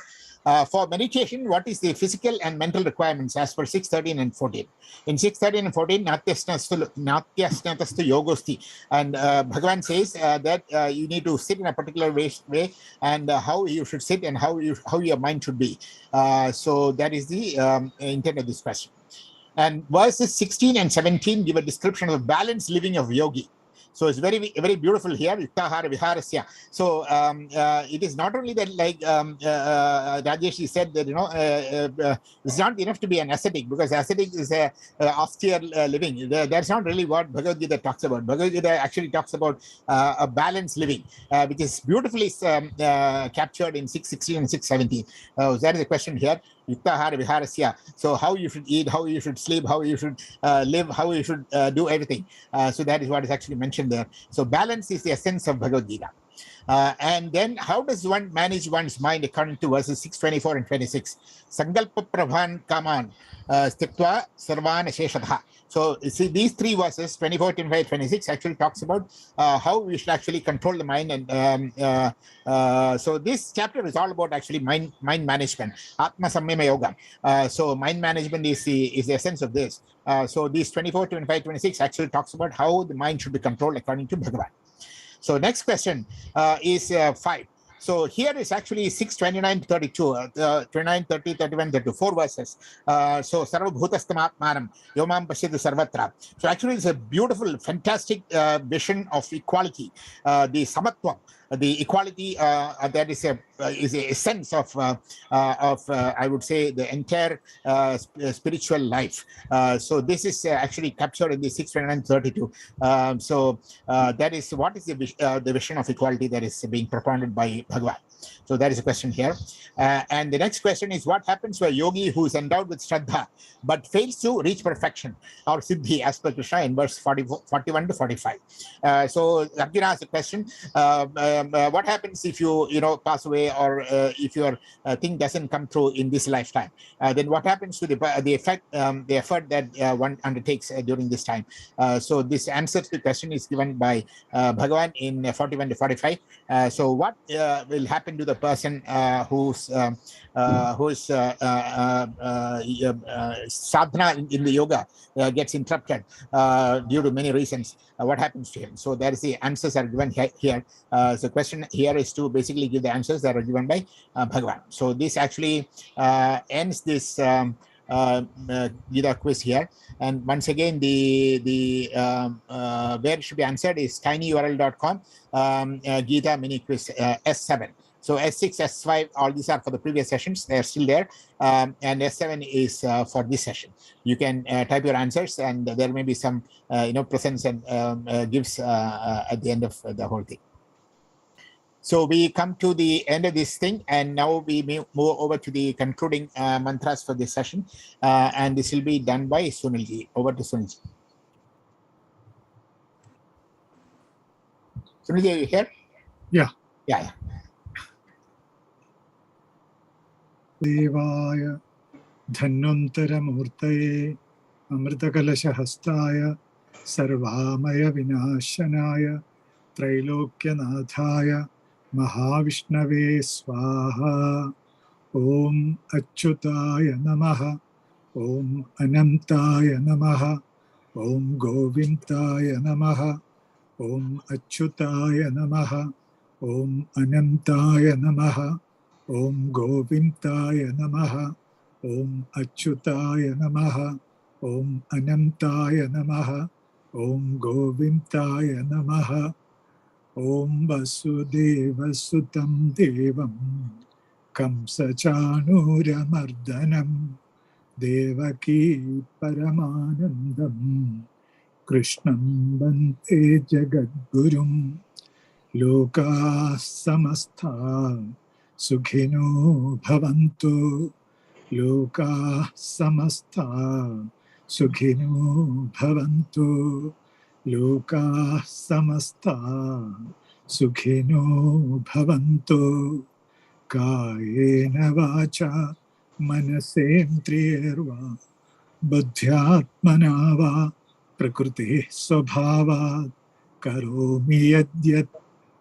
For meditation, what is the physical and mental requirements as per 6.13 and 14? In 6.13 and 14, natyasnatastu yogosti. And Bhagavan says that you need to sit in a particular way, and how you should sit and how your mind should be. So that is the intent of this question. And verses 16 and 17 give a description of the balanced living of yogi. So it's very, very beautiful here. So it is not only that, like Rajesh said, that it's not enough to be an ascetic, because ascetic is a austere living. That's not really what Bhagavad-Gita talks about. Bhagavad-Gita actually talks about a balanced living, which is beautifully captured in 6:16 and 6:17. That is the question here. So how you should eat, how you should sleep, how you should live, how you should do everything. So that is what is actually mentioned there. So balance is the essence of Bhagavad-Gita. And then how does one manage one's mind according to verses 6:24 and 26? Sankalpa Prabhan Kaman Stiktva Sarvan Sheshadha. So you see, these three verses, 24, 25, 26, actually talks about how we should actually control the mind. And so this chapter is all about actually mind management, Atma Samyama Yoga. So mind management is the essence of this. So these 24, 25, 26 actually talks about how the mind should be controlled according to Bhagavan. So next question is 5. So here is actually 6:29 to 32, 29, 30, 31, 32, 4 verses. So Sarva Bhutastam Yomam Pashyadu Sarvatra. So actually it's a beautiful, fantastic vision of equality, the Samatvam, the equality that is a sense of I would say the entire spiritual life. So this is actually captured in the 6:29-32. So that is what is the vision of equality that is being propounded by Bhagavan. So that is a question here. And the next question is, what happens to a yogi who is endowed with Shraddha but fails to reach perfection or Siddhi as per Krishna in verse 41 to 45? So Arjuna has a question. What happens if you pass away, or if your thing doesn't come through in this lifetime? Then what happens to the effort that one undertakes during this time? So this answer to the question is given by Bhagavan in 41 to 45. So what will happen to the person whose sadhana in the yoga gets interrupted due to many reasons? What happens to him? So there is the answers are given here. So question here is to basically give the answers that are given by Bhagavan. So this actually ends this Gita quiz here. And once again, the where it should be answered is tinyurl.com Gita mini quiz S7. So S6, S5, all these are for the previous sessions. They're still there. And S7 is for this session. You can type your answers, and there may be some presents and gifts at the end of the whole thing. So we come to the end of this thing, and now we move over to the concluding mantras for this session. And this will be done by Sunilji. Over to Sunilji. Sunilji, are you here? Yeah. Yeah. Devaya Dhanvantaramurtaye Amritakalashahastaya Sarvamaya Vinashanaya Trailokyanadhaya Mahavishnave Swaha. Om Achyutaya Namaha. Om Anantaya Namaha. Om Govindaya Namaha. Om Achyutaya Namaha. Om Anantaya Namaha. Om Govindaya Namaha. Om Achyutaya Namaha. Om Anantaya Namaha. Om Govindaya Namaha. Om Vasudeva Sutam Devam Kamsachanuramardanam Devaki Paramanandam Krishnam Bante Jagadgurum Loka Samastha Sukhino Bhavantu Loka samasta sukhino bhavantu. Loka samasta sukhino bhavantu. Kayena vacha manasendriyarva buddhyatmana va prakriti svabhavat karomi yadyat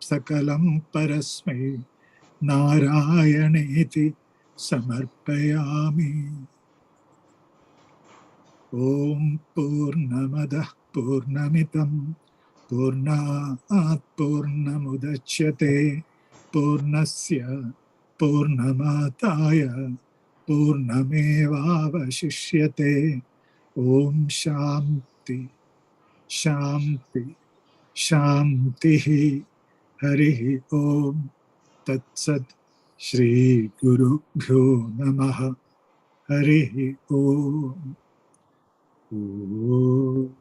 sakalam parasmai Narayaneti samarpayami. Om Purnamada Purnamitam Purnaat Purnamudachyate Purnasya Purnamataya Purnamevavashishyate. Om Shanti Shanti Shanti Harihi Om Tat Sat Shri Guru Bhyo Namaha Harihi Om. Om.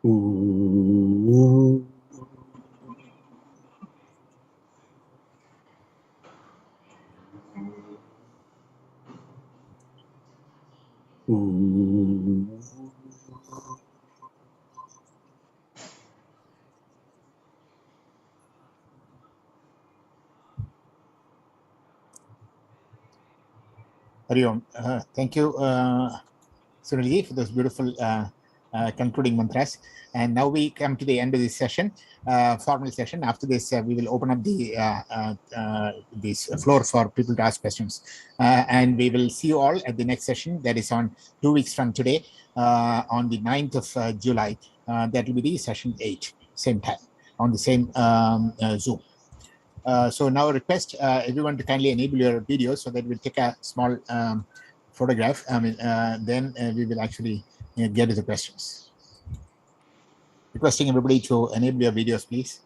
Om. Om. Hari Om. Thank you, Sunilji, for those beautiful concluding mantras. And now we come to the end of this session, formal session. After this, we will open up the this floor for people to ask questions. And we will see you all at the next session. That is on 2 weeks from today, on the 9th of July. That will be the session 8, same time, on the same Zoom. So now I request everyone to kindly enable your video so that we'll take a small photograph. Then we will actually get to the questions. Requesting everybody to enable your videos, please.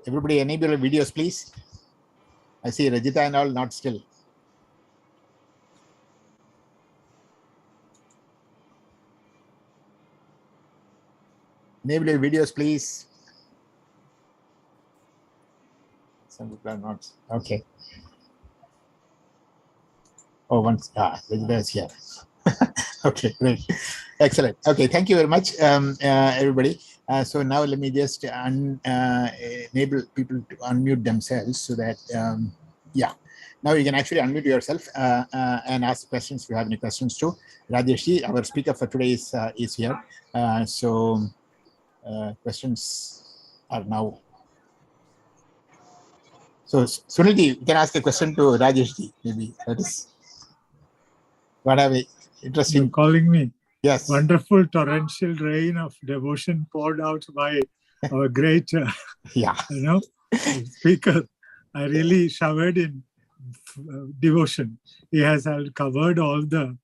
Everybody enable your videos, please. I see Rajita and all not still. Enable your videos, please. Some people are not. Okay. Oh, once. Rajita is here. Okay, great. Excellent. Okay, thank you very much, everybody. So now let me just enable people to unmute themselves so that, yeah. Now you can actually unmute yourself and ask questions if you have any questions too. Rajiriji, our speaker for today, is here. Questions are now. So Sunilji, you can ask a question to Rajiriji, maybe. That is what have we interesting. You're calling me. Yes. Wonderful torrential rain of devotion poured out by our great, yeah, speaker. I really showered in devotion. He has covered all the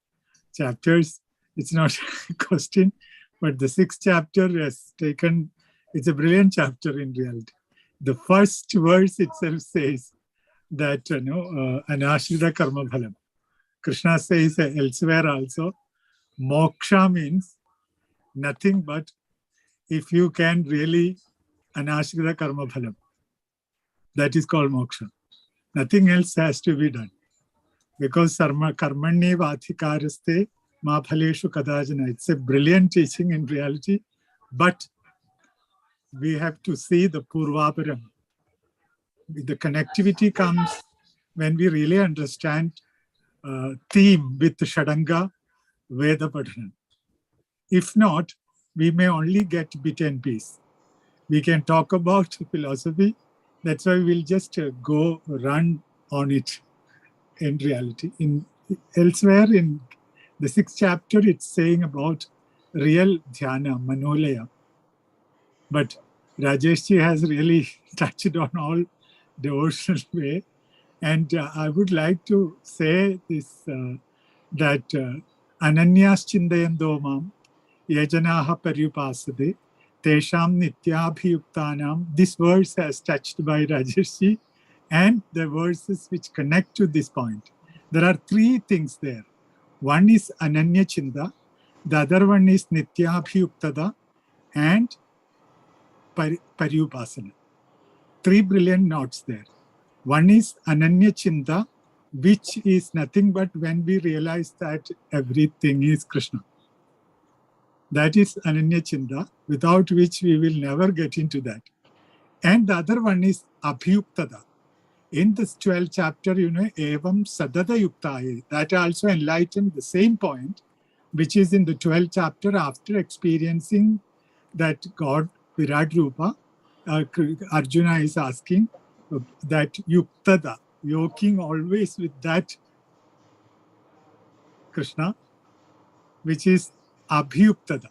chapters. It's not a question, but the 6th chapter has taken. It's a brilliant chapter in reality. The first verse itself says that anashrita karma phalam. Krishna says elsewhere also, moksha means nothing but if you can really anashrita karma phalam. That is called moksha. Nothing else has to be done. Because karmanni vathikaraste ma phaleshu kadajana. It's a brilliant teaching in reality, but we have to see the purvaparam. The connectivity comes when we really understand theme with Shadanga Veda Padhanam. If not, we may only get bit and piece. We can talk about philosophy. That's why we'll just go run on it in reality. Elsewhere in the 6th chapter, it's saying about real dhyana, manolaya. But Rajeshji has really touched on all devotional way. And I would like to say this, that ananyas chindayando mam yajanaha paryupasade tesham nityabhiyuktanam. This verse has touched by Rajeshji and the verses which connect to this point. There are 3 things there. One is ananya chinda, The other one is Nityabhyuktada and Paryupasana. Three brilliant notes there. One is Ananya Chinta, which is nothing but when we realize that everything is Krishna. That is Ananya Chinta, without which we will never get into that. And the other one is Abhyuktada. In this 12th chapter, Evam Sadada Yuktaye, that also enlightened the same point, which is in the 12th chapter after experiencing that God, Virat Rupa, Arjuna is asking that Yuktada, yoking always with that Krishna, which is Abhyuktada.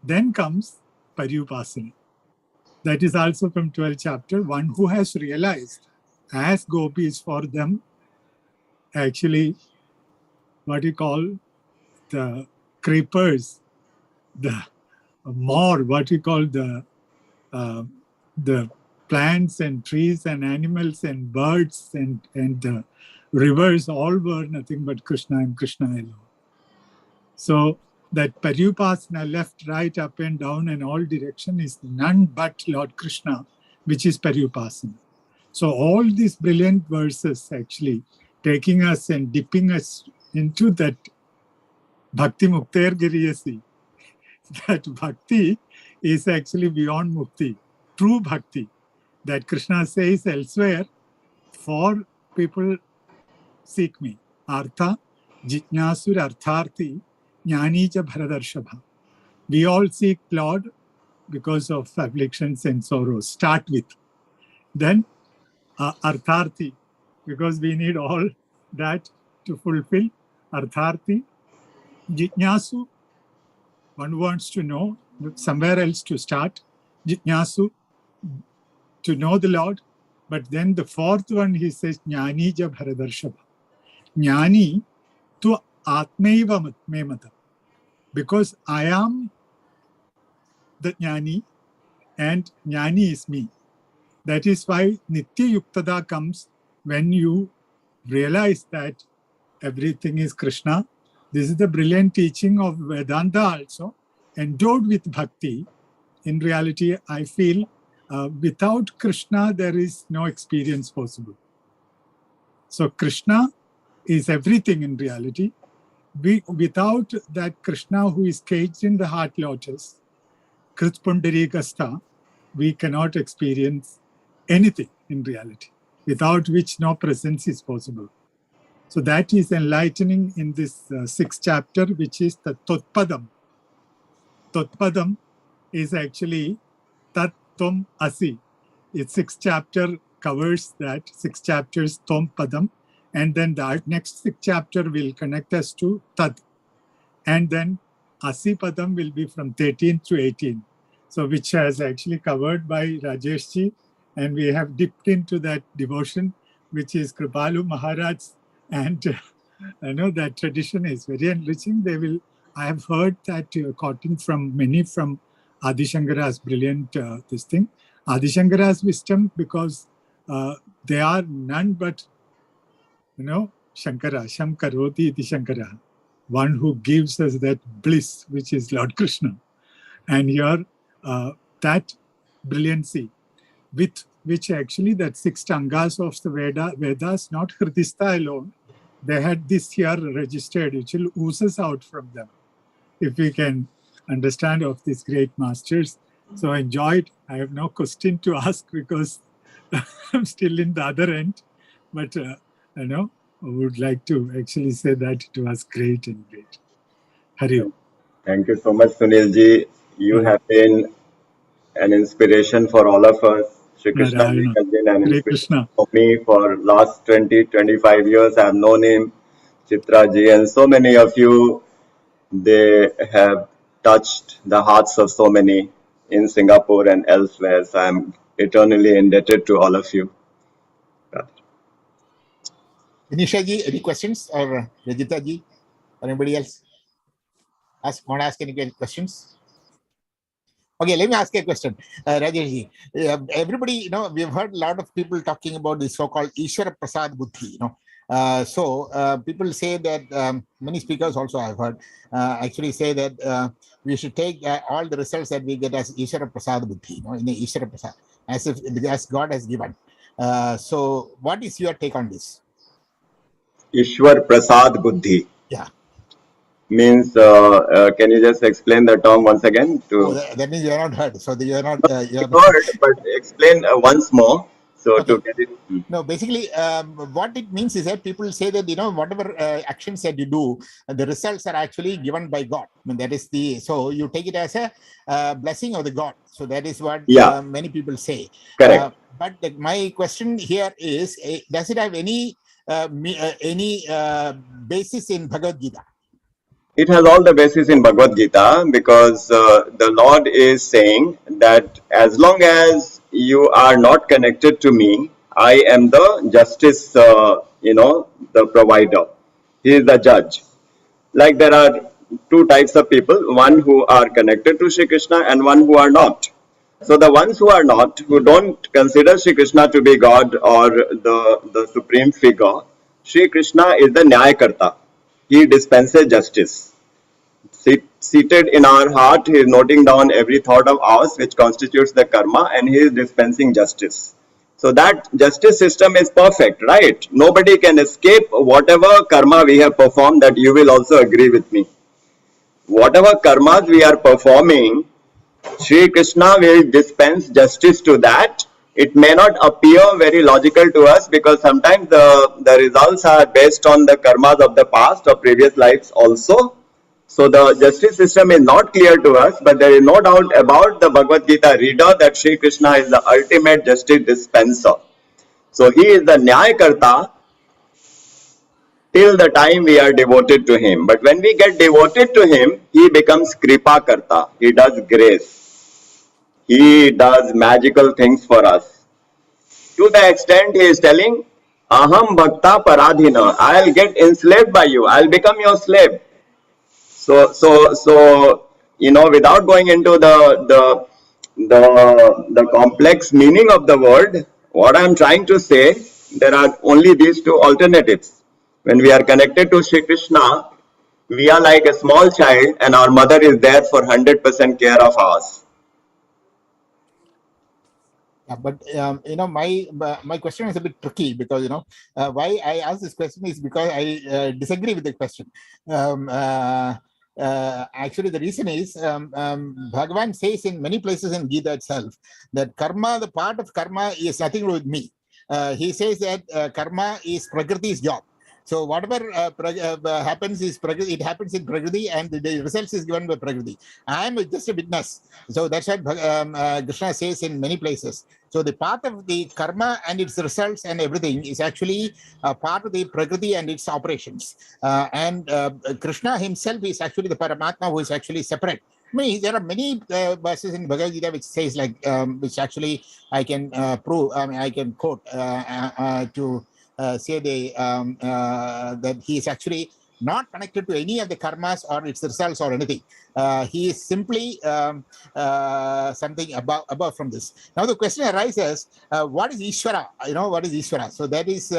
Then comes Paryupasana. That is also from 12th chapter, one who has realized, as gopis for them, actually, what you call the creepers, the more, what you call the plants and trees and animals and birds and the rivers, all were nothing but Krishna and Krishna alone. So that Paryupasana, left, right, up and down and all direction, is none but Lord Krishna, which is Paryupasana. So all these brilliant verses actually taking us and dipping us into that Bhakti Mukter Giriyasi. That Bhakti is actually beyond Mukti, true Bhakti. That Krishna says elsewhere, for people seek me. Artha, Jitnyasur Artharthi, Jnanija Bharadarshabha. We all seek Lord because of afflictions and sorrows. Start with. Then Artharthi, because we need all that to fulfill. Artharthi, Jitnyasu, one wants to know, somewhere else to start. Jitnyasu, to know the Lord. But then the fourth one, he says, Jnanija Bharadarshabha. Jnani tu Atmaiva Memata. Because I am the Jnani and Jnani is me. That is why Nitya Yuktada comes when you realize that everything is Krishna. This is the brilliant teaching of Vedanta also, endowed with Bhakti. In reality, I feel without Krishna, there is no experience possible. So Krishna is everything in reality. Without that Krishna who is caged in the heart lotus, Krit Pundarikasta, we cannot experience anything in reality, without which no presence is possible. So that is enlightening in this sixth chapter, which is the Totpadam. Totpadam is actually Tat Tom Asi. Its sixth chapter covers that, 6 chapters Tom Padam. And then the next 6th chapter will connect us to Tad. And then Asi Padam will be from 13 to 18. So which has actually covered by Rajeshji. And we have dipped into that devotion, which is Kripalu Maharaj. And I know that tradition is very enriching. I have heard that quoting from many from Adi Shankara's brilliant this thing. Adi Shankara's wisdom, because they are none but Shankara, Shamkaroti iti Shankara, one who gives us that bliss, which is Lord Krishna. And here, that brilliancy, with which actually that 6 tangas of the Vedas, not Hridista alone, they had this here registered, which will oozes out from them, if we can understand of these great masters. So I enjoyed. I have no question to ask because I'm still in the other end, but I would like to actually say that it was great and great. Hari Om. Thank you so much, Sunilji. You have been an inspiration for all of us. Shri Krishna has been an inspiration for me for last 20-25 years. I have known him, Chitra ji, and so many of you. They have touched the hearts of so many in Singapore and elsewhere. So I'm eternally indebted to all of you. Anisha ji, any questions, or Rajita ji, or anybody else? Want to ask any questions? Okay, let me ask you a question, Rajiriji. Everybody, we've heard a lot of people talking about the so-called Ishwara Prasad Buddhi, People say that many speakers also I've heard actually say that we should take all the results that we get as Ishwara Prasad Buddhi, in the Ishwara Prasad, as God has given. So what is your take on this? Ishwar Prasad Buddhi. Yeah. Means, can you just explain the term once again? That means you are not heard. So you are not. You heard, but explain once more. So Okay. to get it. No, basically, what it means is that people say that whatever actions that you do, the results are actually given by God. I mean, that is so you take it as a blessing of the God. So that is what many people say. Correct. But my question here is, does it have any basis in Bhagavad-Gita? It has all the basis in Bhagavad-Gita, because the Lord is saying that as long as you are not connected to me, I am the justice, the provider. He is the judge. Like there are two types of people, one who are connected to Shri Krishna and one who are not. So the ones who are not, who don't consider Shri Krishna to be God or the supreme figure, Shri Krishna is the Nyayakarta. He dispenses justice. Seated in our heart, he is noting down every thought of ours which constitutes the karma, and he is dispensing justice. So that justice system is perfect, right? Nobody can escape whatever karma we have performed. That you will also agree with me. Whatever karmas we are performing, Shri Krishna will dispense justice to that. It may not appear very logical to us, because sometimes the results are based on the karmas of the past or previous lives also. So the justice system is not clear to us, but there is no doubt about the Bhagavad Gita reader that Shri Krishna is the ultimate justice dispenser. So he is the Nyayakarta till the time we are devoted to him. But when we get devoted to him, he becomes Kripa Karta. He does grace. He does magical things for us. To the extent he is telling, Aham Bhakta Paradhina, I'll get enslaved by you. I'll become your slave. So without going into the complex meaning of the word, what I am trying to say, there are only these two alternatives. When we are connected to Shri Krishna, we are like a small child, and our mother is there for 100% care of us. Yeah, but my question is a bit tricky, because why I ask this question is because I disagree with the question. Actually, the reason is Bhagavan says in many places in Gita itself that karma, the part of karma, is nothing to do with me. He says that karma is Prakriti's job. So whatever happens is Prakriti, it happens in Prakriti, and the results is given by Prakriti. I am just a witness. So that's what Krishna says in many places. So the path of the karma and its results and everything is actually part of the Prakriti and its operations. And Krishna himself is actually the Paramatma, who is actually separate. I mean, there are many verses in Bhagavad Gita which says which actually I can prove. I mean, I can quote to say that he is actually not connected to any of the karmas or its results or anything. He is simply something above from this. Now the question arises: what is Ishwara? What is Ishwara? So that is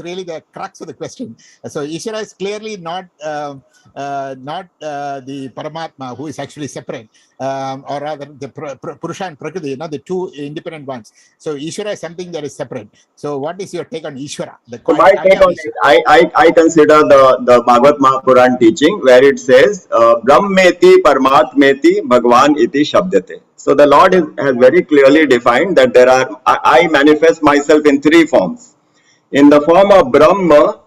really the crux of the question. So Ishwara is clearly not the Paramatma, who is actually separate, or rather the Purusha and Prakriti, the two independent ones. So Ishwara is something that is separate. So what is your take on Ishwara? So my take on it, I consider the Bhagavad Mahapuran teaching, where it says Brahmeti Paramatmeti Bhagwan iti Shabdate. So the Lord has very clearly defined that I manifest myself in three forms. In the form of Brahma,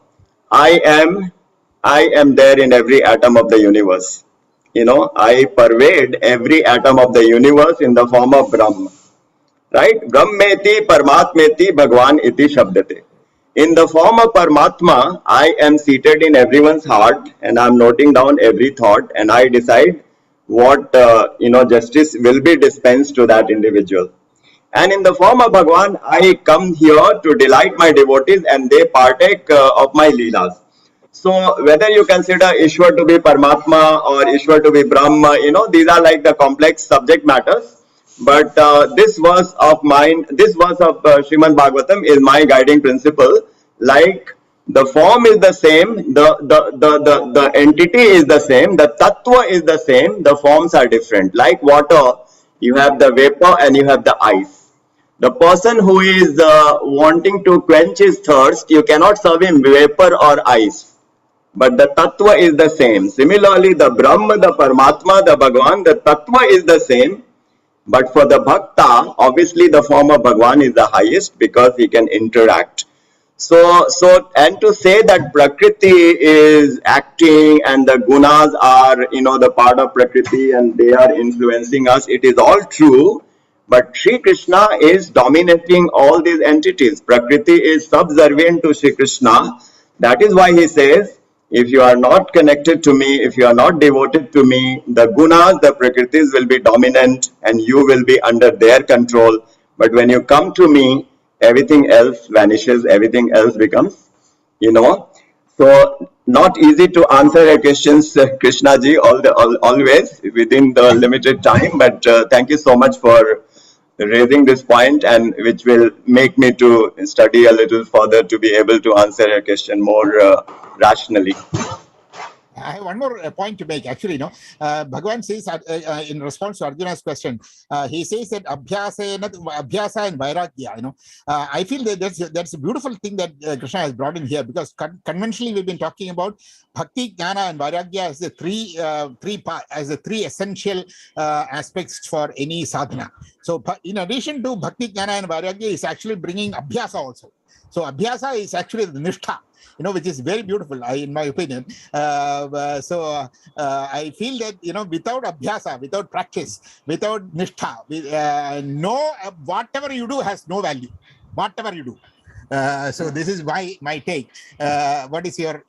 I am there in every atom of the universe. I pervade every atom of the universe in the form of Brahma. Right? Brahmeti Paramatmeti Bhagwan iti Shabdate. In the form of Paramatma, I am seated in everyone's heart, and I am noting down every thought, and I decide what justice will be dispensed to that individual. And in the form of Bhagwan, I come here to delight my devotees, and they partake of my leelas. So whether you consider Ishwar to be Paramatma or Ishwar to be Brahma, these are like the complex subject matters. But this verse of mine, this verse of Srimad Bhagavatam is my guiding principle, like the form is the same, the entity is the same, the tattva is the same, the forms are different. Like water, you have the vapor and you have the ice. The person who is wanting to quench his thirst, you cannot serve him vapor or ice. But the tattva is the same. Similarly, the Brahma, the Paramatma, the Bhagavan, the tattva is the same. But for the bhakta, obviously the form of Bhagavan is the highest because he can interact. So and to say that Prakriti is acting and the gunas are, the part of Prakriti and they are influencing us, it is all true. But Sri Krishna is dominating all these entities. Prakriti is subservient to Sri Krishna. That is why he says, if you are not connected to me, if you are not devoted to me, the gunas, the Prakritis will be dominant and you will be under their control. But when you come to me, everything else vanishes, everything else becomes, So not easy to answer your questions, Krishna ji, always within the limited time. But thank you so much for raising this point, and which will make me to study a little further to be able to answer your question more rationally. I have one more point to make. Actually, Bhagavan says in response to Arjuna's question, he says that abhyasa and vairagya. I feel that that's a beautiful thing that Krishna has brought in here, because conventionally we've been talking about bhakti, jnana, and vairagya as the three essential aspects for any sadhana. So, in addition to bhakti, jnana, and vairagya, is actually bringing abhyasa also. So, abhyasa is actually the nishtha, which is very beautiful, in my opinion. I feel that, without abhyasa, without practice, without nishtha, whatever you do has no value. Whatever you do. So this is my take. What is your...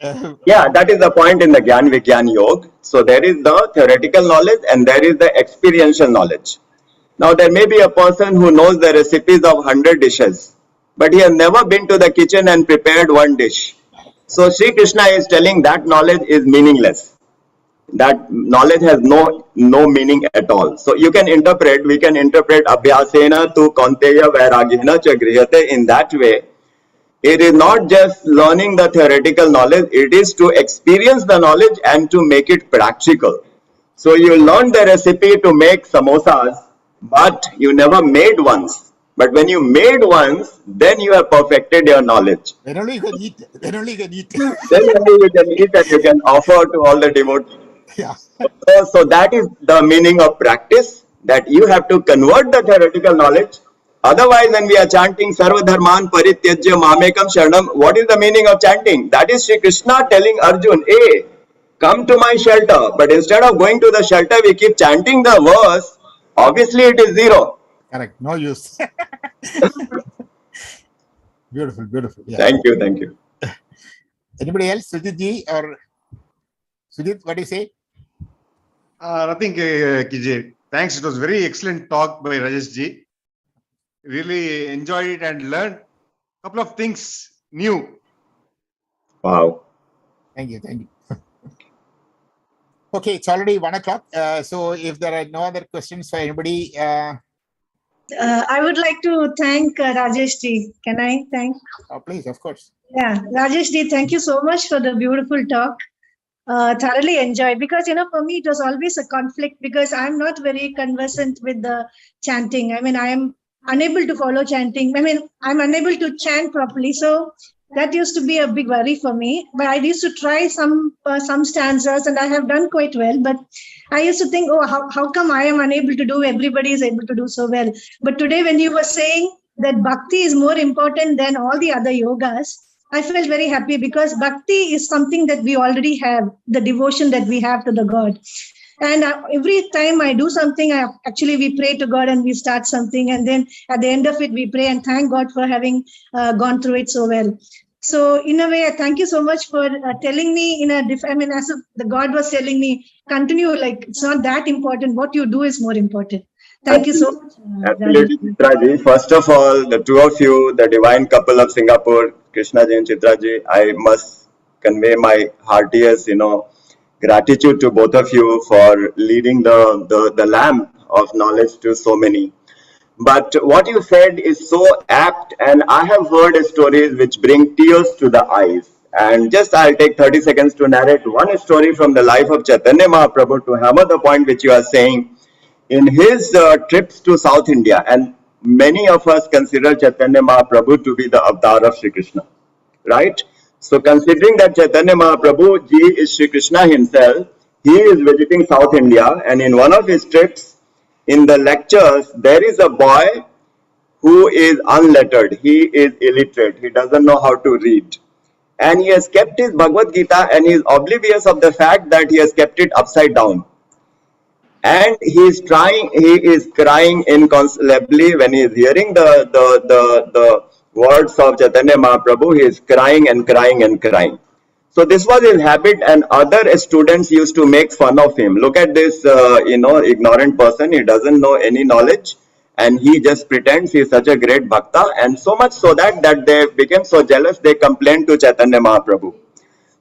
Yeah, that is the point in the Gyan Vigyan Yoga. So there is the theoretical knowledge and there is the experiential knowledge. Now there may be a person who knows the recipes of 100 dishes, but he has never been to the kitchen and prepared one dish. So Sri Krishna is telling that knowledge is meaningless. That knowledge has no meaning at all. So we can interpret abhyasena tu kaunteya vairagyena cha grihate in that way. It is not just learning the theoretical knowledge, it is to experience the knowledge and to make it practical. So you learn the recipe to make samosas, but you never made once. But when you made once, then you have perfected your knowledge. Then only you can eat. Then only you can eat. Then only you can eat and you can offer to all the devotees. Yeah. So that is the meaning of practice, that you have to convert the theoretical knowledge. Otherwise, when we are chanting Sarva Dharman Parityajya Mamekam Sharanam, what is the meaning of chanting? That is Sri Krishna telling Arjun, hey, come to my shelter. But instead of going to the shelter, we keep chanting the verse. Obviously, it is zero. Correct. No use. Beautiful. Yeah. Thank you. Anybody else? Sujit ji or Sujit, what do you say? Nothing, Kiji. Thanks. It was very excellent talk by Rajesh ji. Really enjoyed it and learned a couple of things new. Wow. Thank you. Okay, it's already 1 o'clock. So if there are no other questions for anybody, I would like to thank Rajesh ji. Can I thank? Oh, please, of course. Yeah, Rajesh ji, thank you so much for the beautiful talk. Thoroughly enjoyed, because for me it was always a conflict, because I'm not very conversant with the chanting. I mean, I am unable to follow chanting. I mean, I'm unable to chant properly. So that used to be a big worry for me. But I used to try some stanzas and I have done quite well. But I used to think, how come I am unable to do? Everybody is able to do so well. But today when you were saying that bhakti is more important than all the other yogas, I felt very happy, because bhakti is something that we already have, the devotion that we have to the God. And every time I do something, we pray to God and we start something. And then at the end of it, we pray and thank God for having gone through it so well. So in a way, I thank you so much for telling me as if the God was telling me, continue, like it's not that important. What you do is more important. Thank you so much. Absolutely, Chitraji. First of all, the two of you, the divine couple of Singapore, Krishna ji and Chitraji, I must convey my heartiest, gratitude to both of you for leading the lamp of knowledge to so many. But what you said is so apt, and I have heard stories which bring tears to the eyes. And just I'll take 30 seconds to narrate one story from the life of Chaitanya Mahaprabhu to hammer the point which you are saying. In his trips to South India, and many of us consider Chaitanya Mahaprabhu to be the avatar of Sri Krishna, right? So considering that Chaitanya Mahaprabhu ji is Sri Krishna himself, he is visiting South India, and in one of his trips, in the lectures, there is a boy who is unlettered. He is illiterate. He doesn't know how to read. And he has kept his Bhagavad-Gita, and he is oblivious of the fact that he has kept it upside down. And he is crying inconsolably when he is hearing the words of Chaitanya Mahaprabhu. He is crying and crying and crying. So this was his habit, and other students used to make fun of him. Look at this, ignorant person. He doesn't know any knowledge, and he just pretends he is such a great bhakta. And so much so that they became so jealous, they complained to Chaitanya Mahaprabhu.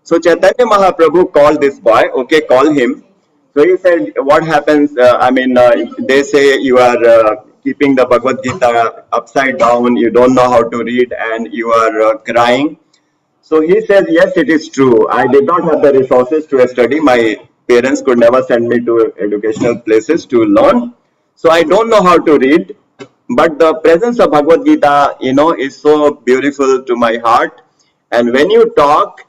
So Chaitanya Mahaprabhu called this boy. Okay, call him. So he said, what happens? They say you are keeping the Bhagavad Gita upside down. You don't know how to read, and you are crying. So he says, yes, it is true. I did not have the resources to study. My parents could never send me to educational places to learn. So I don't know how to read. But the presence of Bhagavad Gita, is so beautiful to my heart. And when you talk,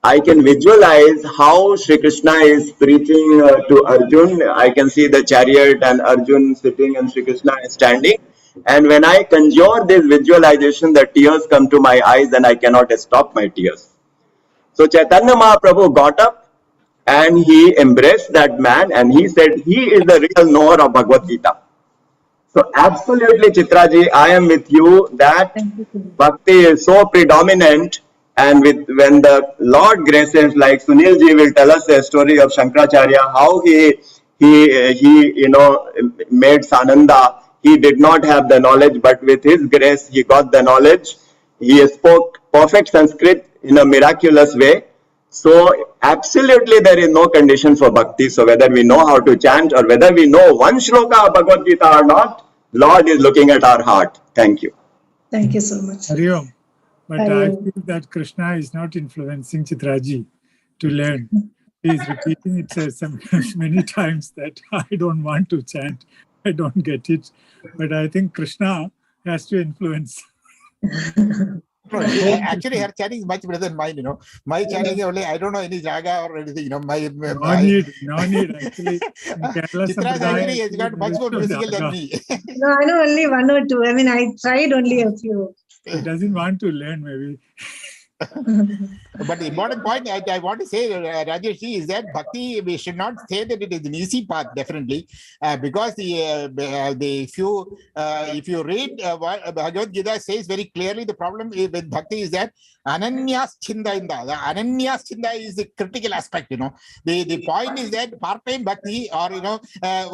I can visualize how Sri Krishna is preaching to Arjun. I can see the chariot and Arjun sitting and Sri Krishna is standing. And when I conjure this visualization, the tears come to my eyes and I cannot stop my tears. So Chaitanya Mahaprabhu got up and he embraced that man and he said, he is the real knower of Bhagavad Gita. So absolutely, Chitraji, I am with you that Bhakti is so predominant, and when the Lord graces, like Sunil ji will tell us the story of Shankaracharya, how he made Sananda. He did not have the knowledge, but with his grace, he got the knowledge. He spoke perfect Sanskrit in a miraculous way. So absolutely there is no condition for bhakti. So whether we know how to chant or whether we know one shloka of Bhagavad Gita or not, Lord is looking at our heart. Thank you. Thank you so much. Hari Om. But Hari I Om. feel that Krishna is not influencing Chitraji to learn. He is repeating it many times that I don't want to chant. I don't get it. But I think Krishna has to influence. No, actually, her chanting is much better than mine. My chanting only, I don't know any jaga or anything. No need. Actually, Chitra actually has got much more musical than me. No, I know only one or two. I tried only a few. He doesn't want to learn, maybe. But the important point I want to say, Rajiriji, is that bhakti, we should not say that it is an easy path, definitely, because if you read Bhagavad Gita says very clearly, the problem with bhakti is that ananyas chinda. The ananyas chinda is the critical aspect. The point is that part-time bhakti, or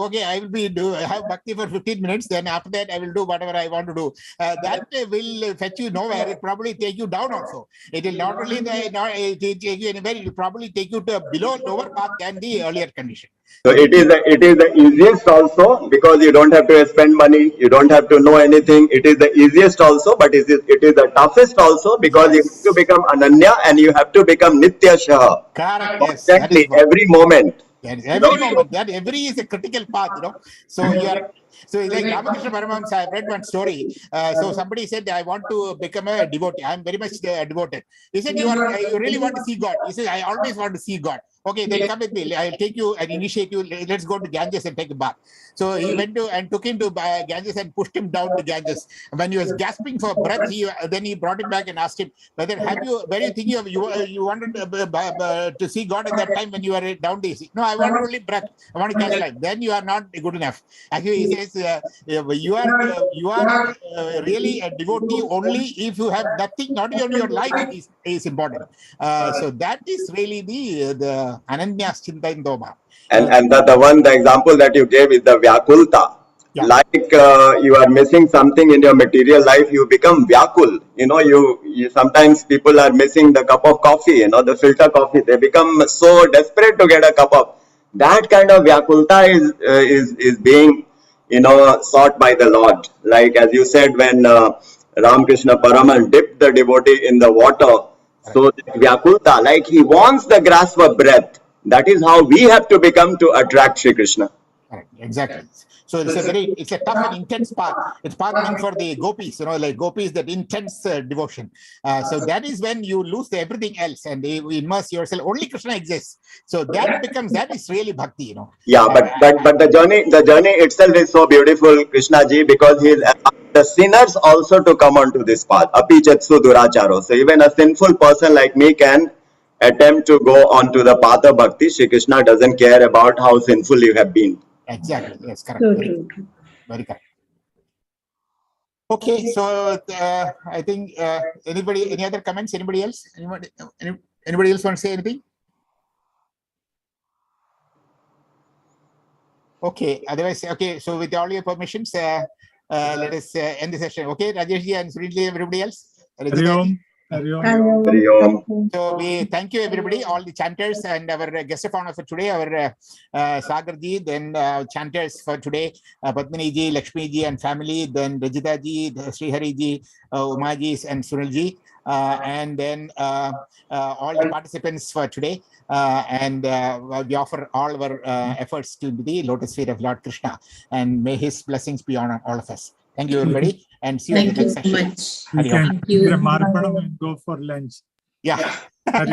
okay, I will have bhakti for 15 minutes, then after that I will do whatever I want to do. That will fetch you nowhere. It probably take you down also. It will not only take you anywhere, it will probably take you to a below lower path than the earlier condition. So it is the easiest also, because you don't have to spend money, you don't have to know anything. It is the easiest also, but it is the toughest also, because you have to become Ananya and you have to become Nitya Shah. Correct. Yes. Exactly. Every moment. Yes, every moment. That every is a critical path. So you are. So like Ramakrishna Paramahamsa, I read one story. So somebody said, I want to become a devotee. I am very much devoted. He said, you really want to see God. He said, I always want to see God. Okay, then come with me. I'll take you and initiate you. Let's go to Ganges and take a bath. So he went to and took him to Ganges and pushed him down to Ganges. When he was gasping for breath, then he brought him back and asked him, whether you thinking of you wanted to see God at that time when you were down there? No, I want only breath. I want to catch life. Then you are not good enough. Actually, he says you are really a devotee only if you have nothing. Not only your life is important. So that is really the Ananyas Chinta in Doma. And the example that you gave is the Vyakulta. Yeah. Like you are missing something in your material life, you become Vyakul. You sometimes people are missing the cup of coffee, the filter coffee. They become so desperate to get a cup of. That kind of Vyakulta is being, sought by the Lord. Like as you said, when Ramakrishna Paraman dipped the devotee in the water, so that Vyakulta, like he wants the grasp of breath. That is how we have to become to attract Shri Krishna. Correct. Exactly. So it's a tough and intense path. It's path meant for the gopis, like gopis, that intense devotion. So that is when you lose everything else and you immerse yourself. Only Krishna exists. So that is really bhakti, Yeah, but the journey itself is so beautiful, Krishna ji, because he is allowing the sinners also to come onto this path. Api chatsu duracharo. So even a sinful person like me can attempt to go onto the path of bhakti. Shri Krishna doesn't care about how sinful you have been. Exactly. Yes, correct. Very correct. Okay, so I think any other comments? Anybody else? Anybody else want to say anything? Okay, otherwise, okay, so with all your permissions, let us end the session. Okay, Rajesh and Surinji, everybody else? So we thank you everybody, all the chanters and our guest of honor for today, our Sagarji, then chanters for today, Padmini-ji, Lakshmi-ji and family, then Rajita-ji, Srihariji, Umaji and Sunilji, and then all the participants for today. And we offer all our efforts to the lotus feet of Lord Krishna, and may his blessings be on all of us. Thank you, everybody, and see you in the next session. You can Marpanam and go for lunch. Yeah.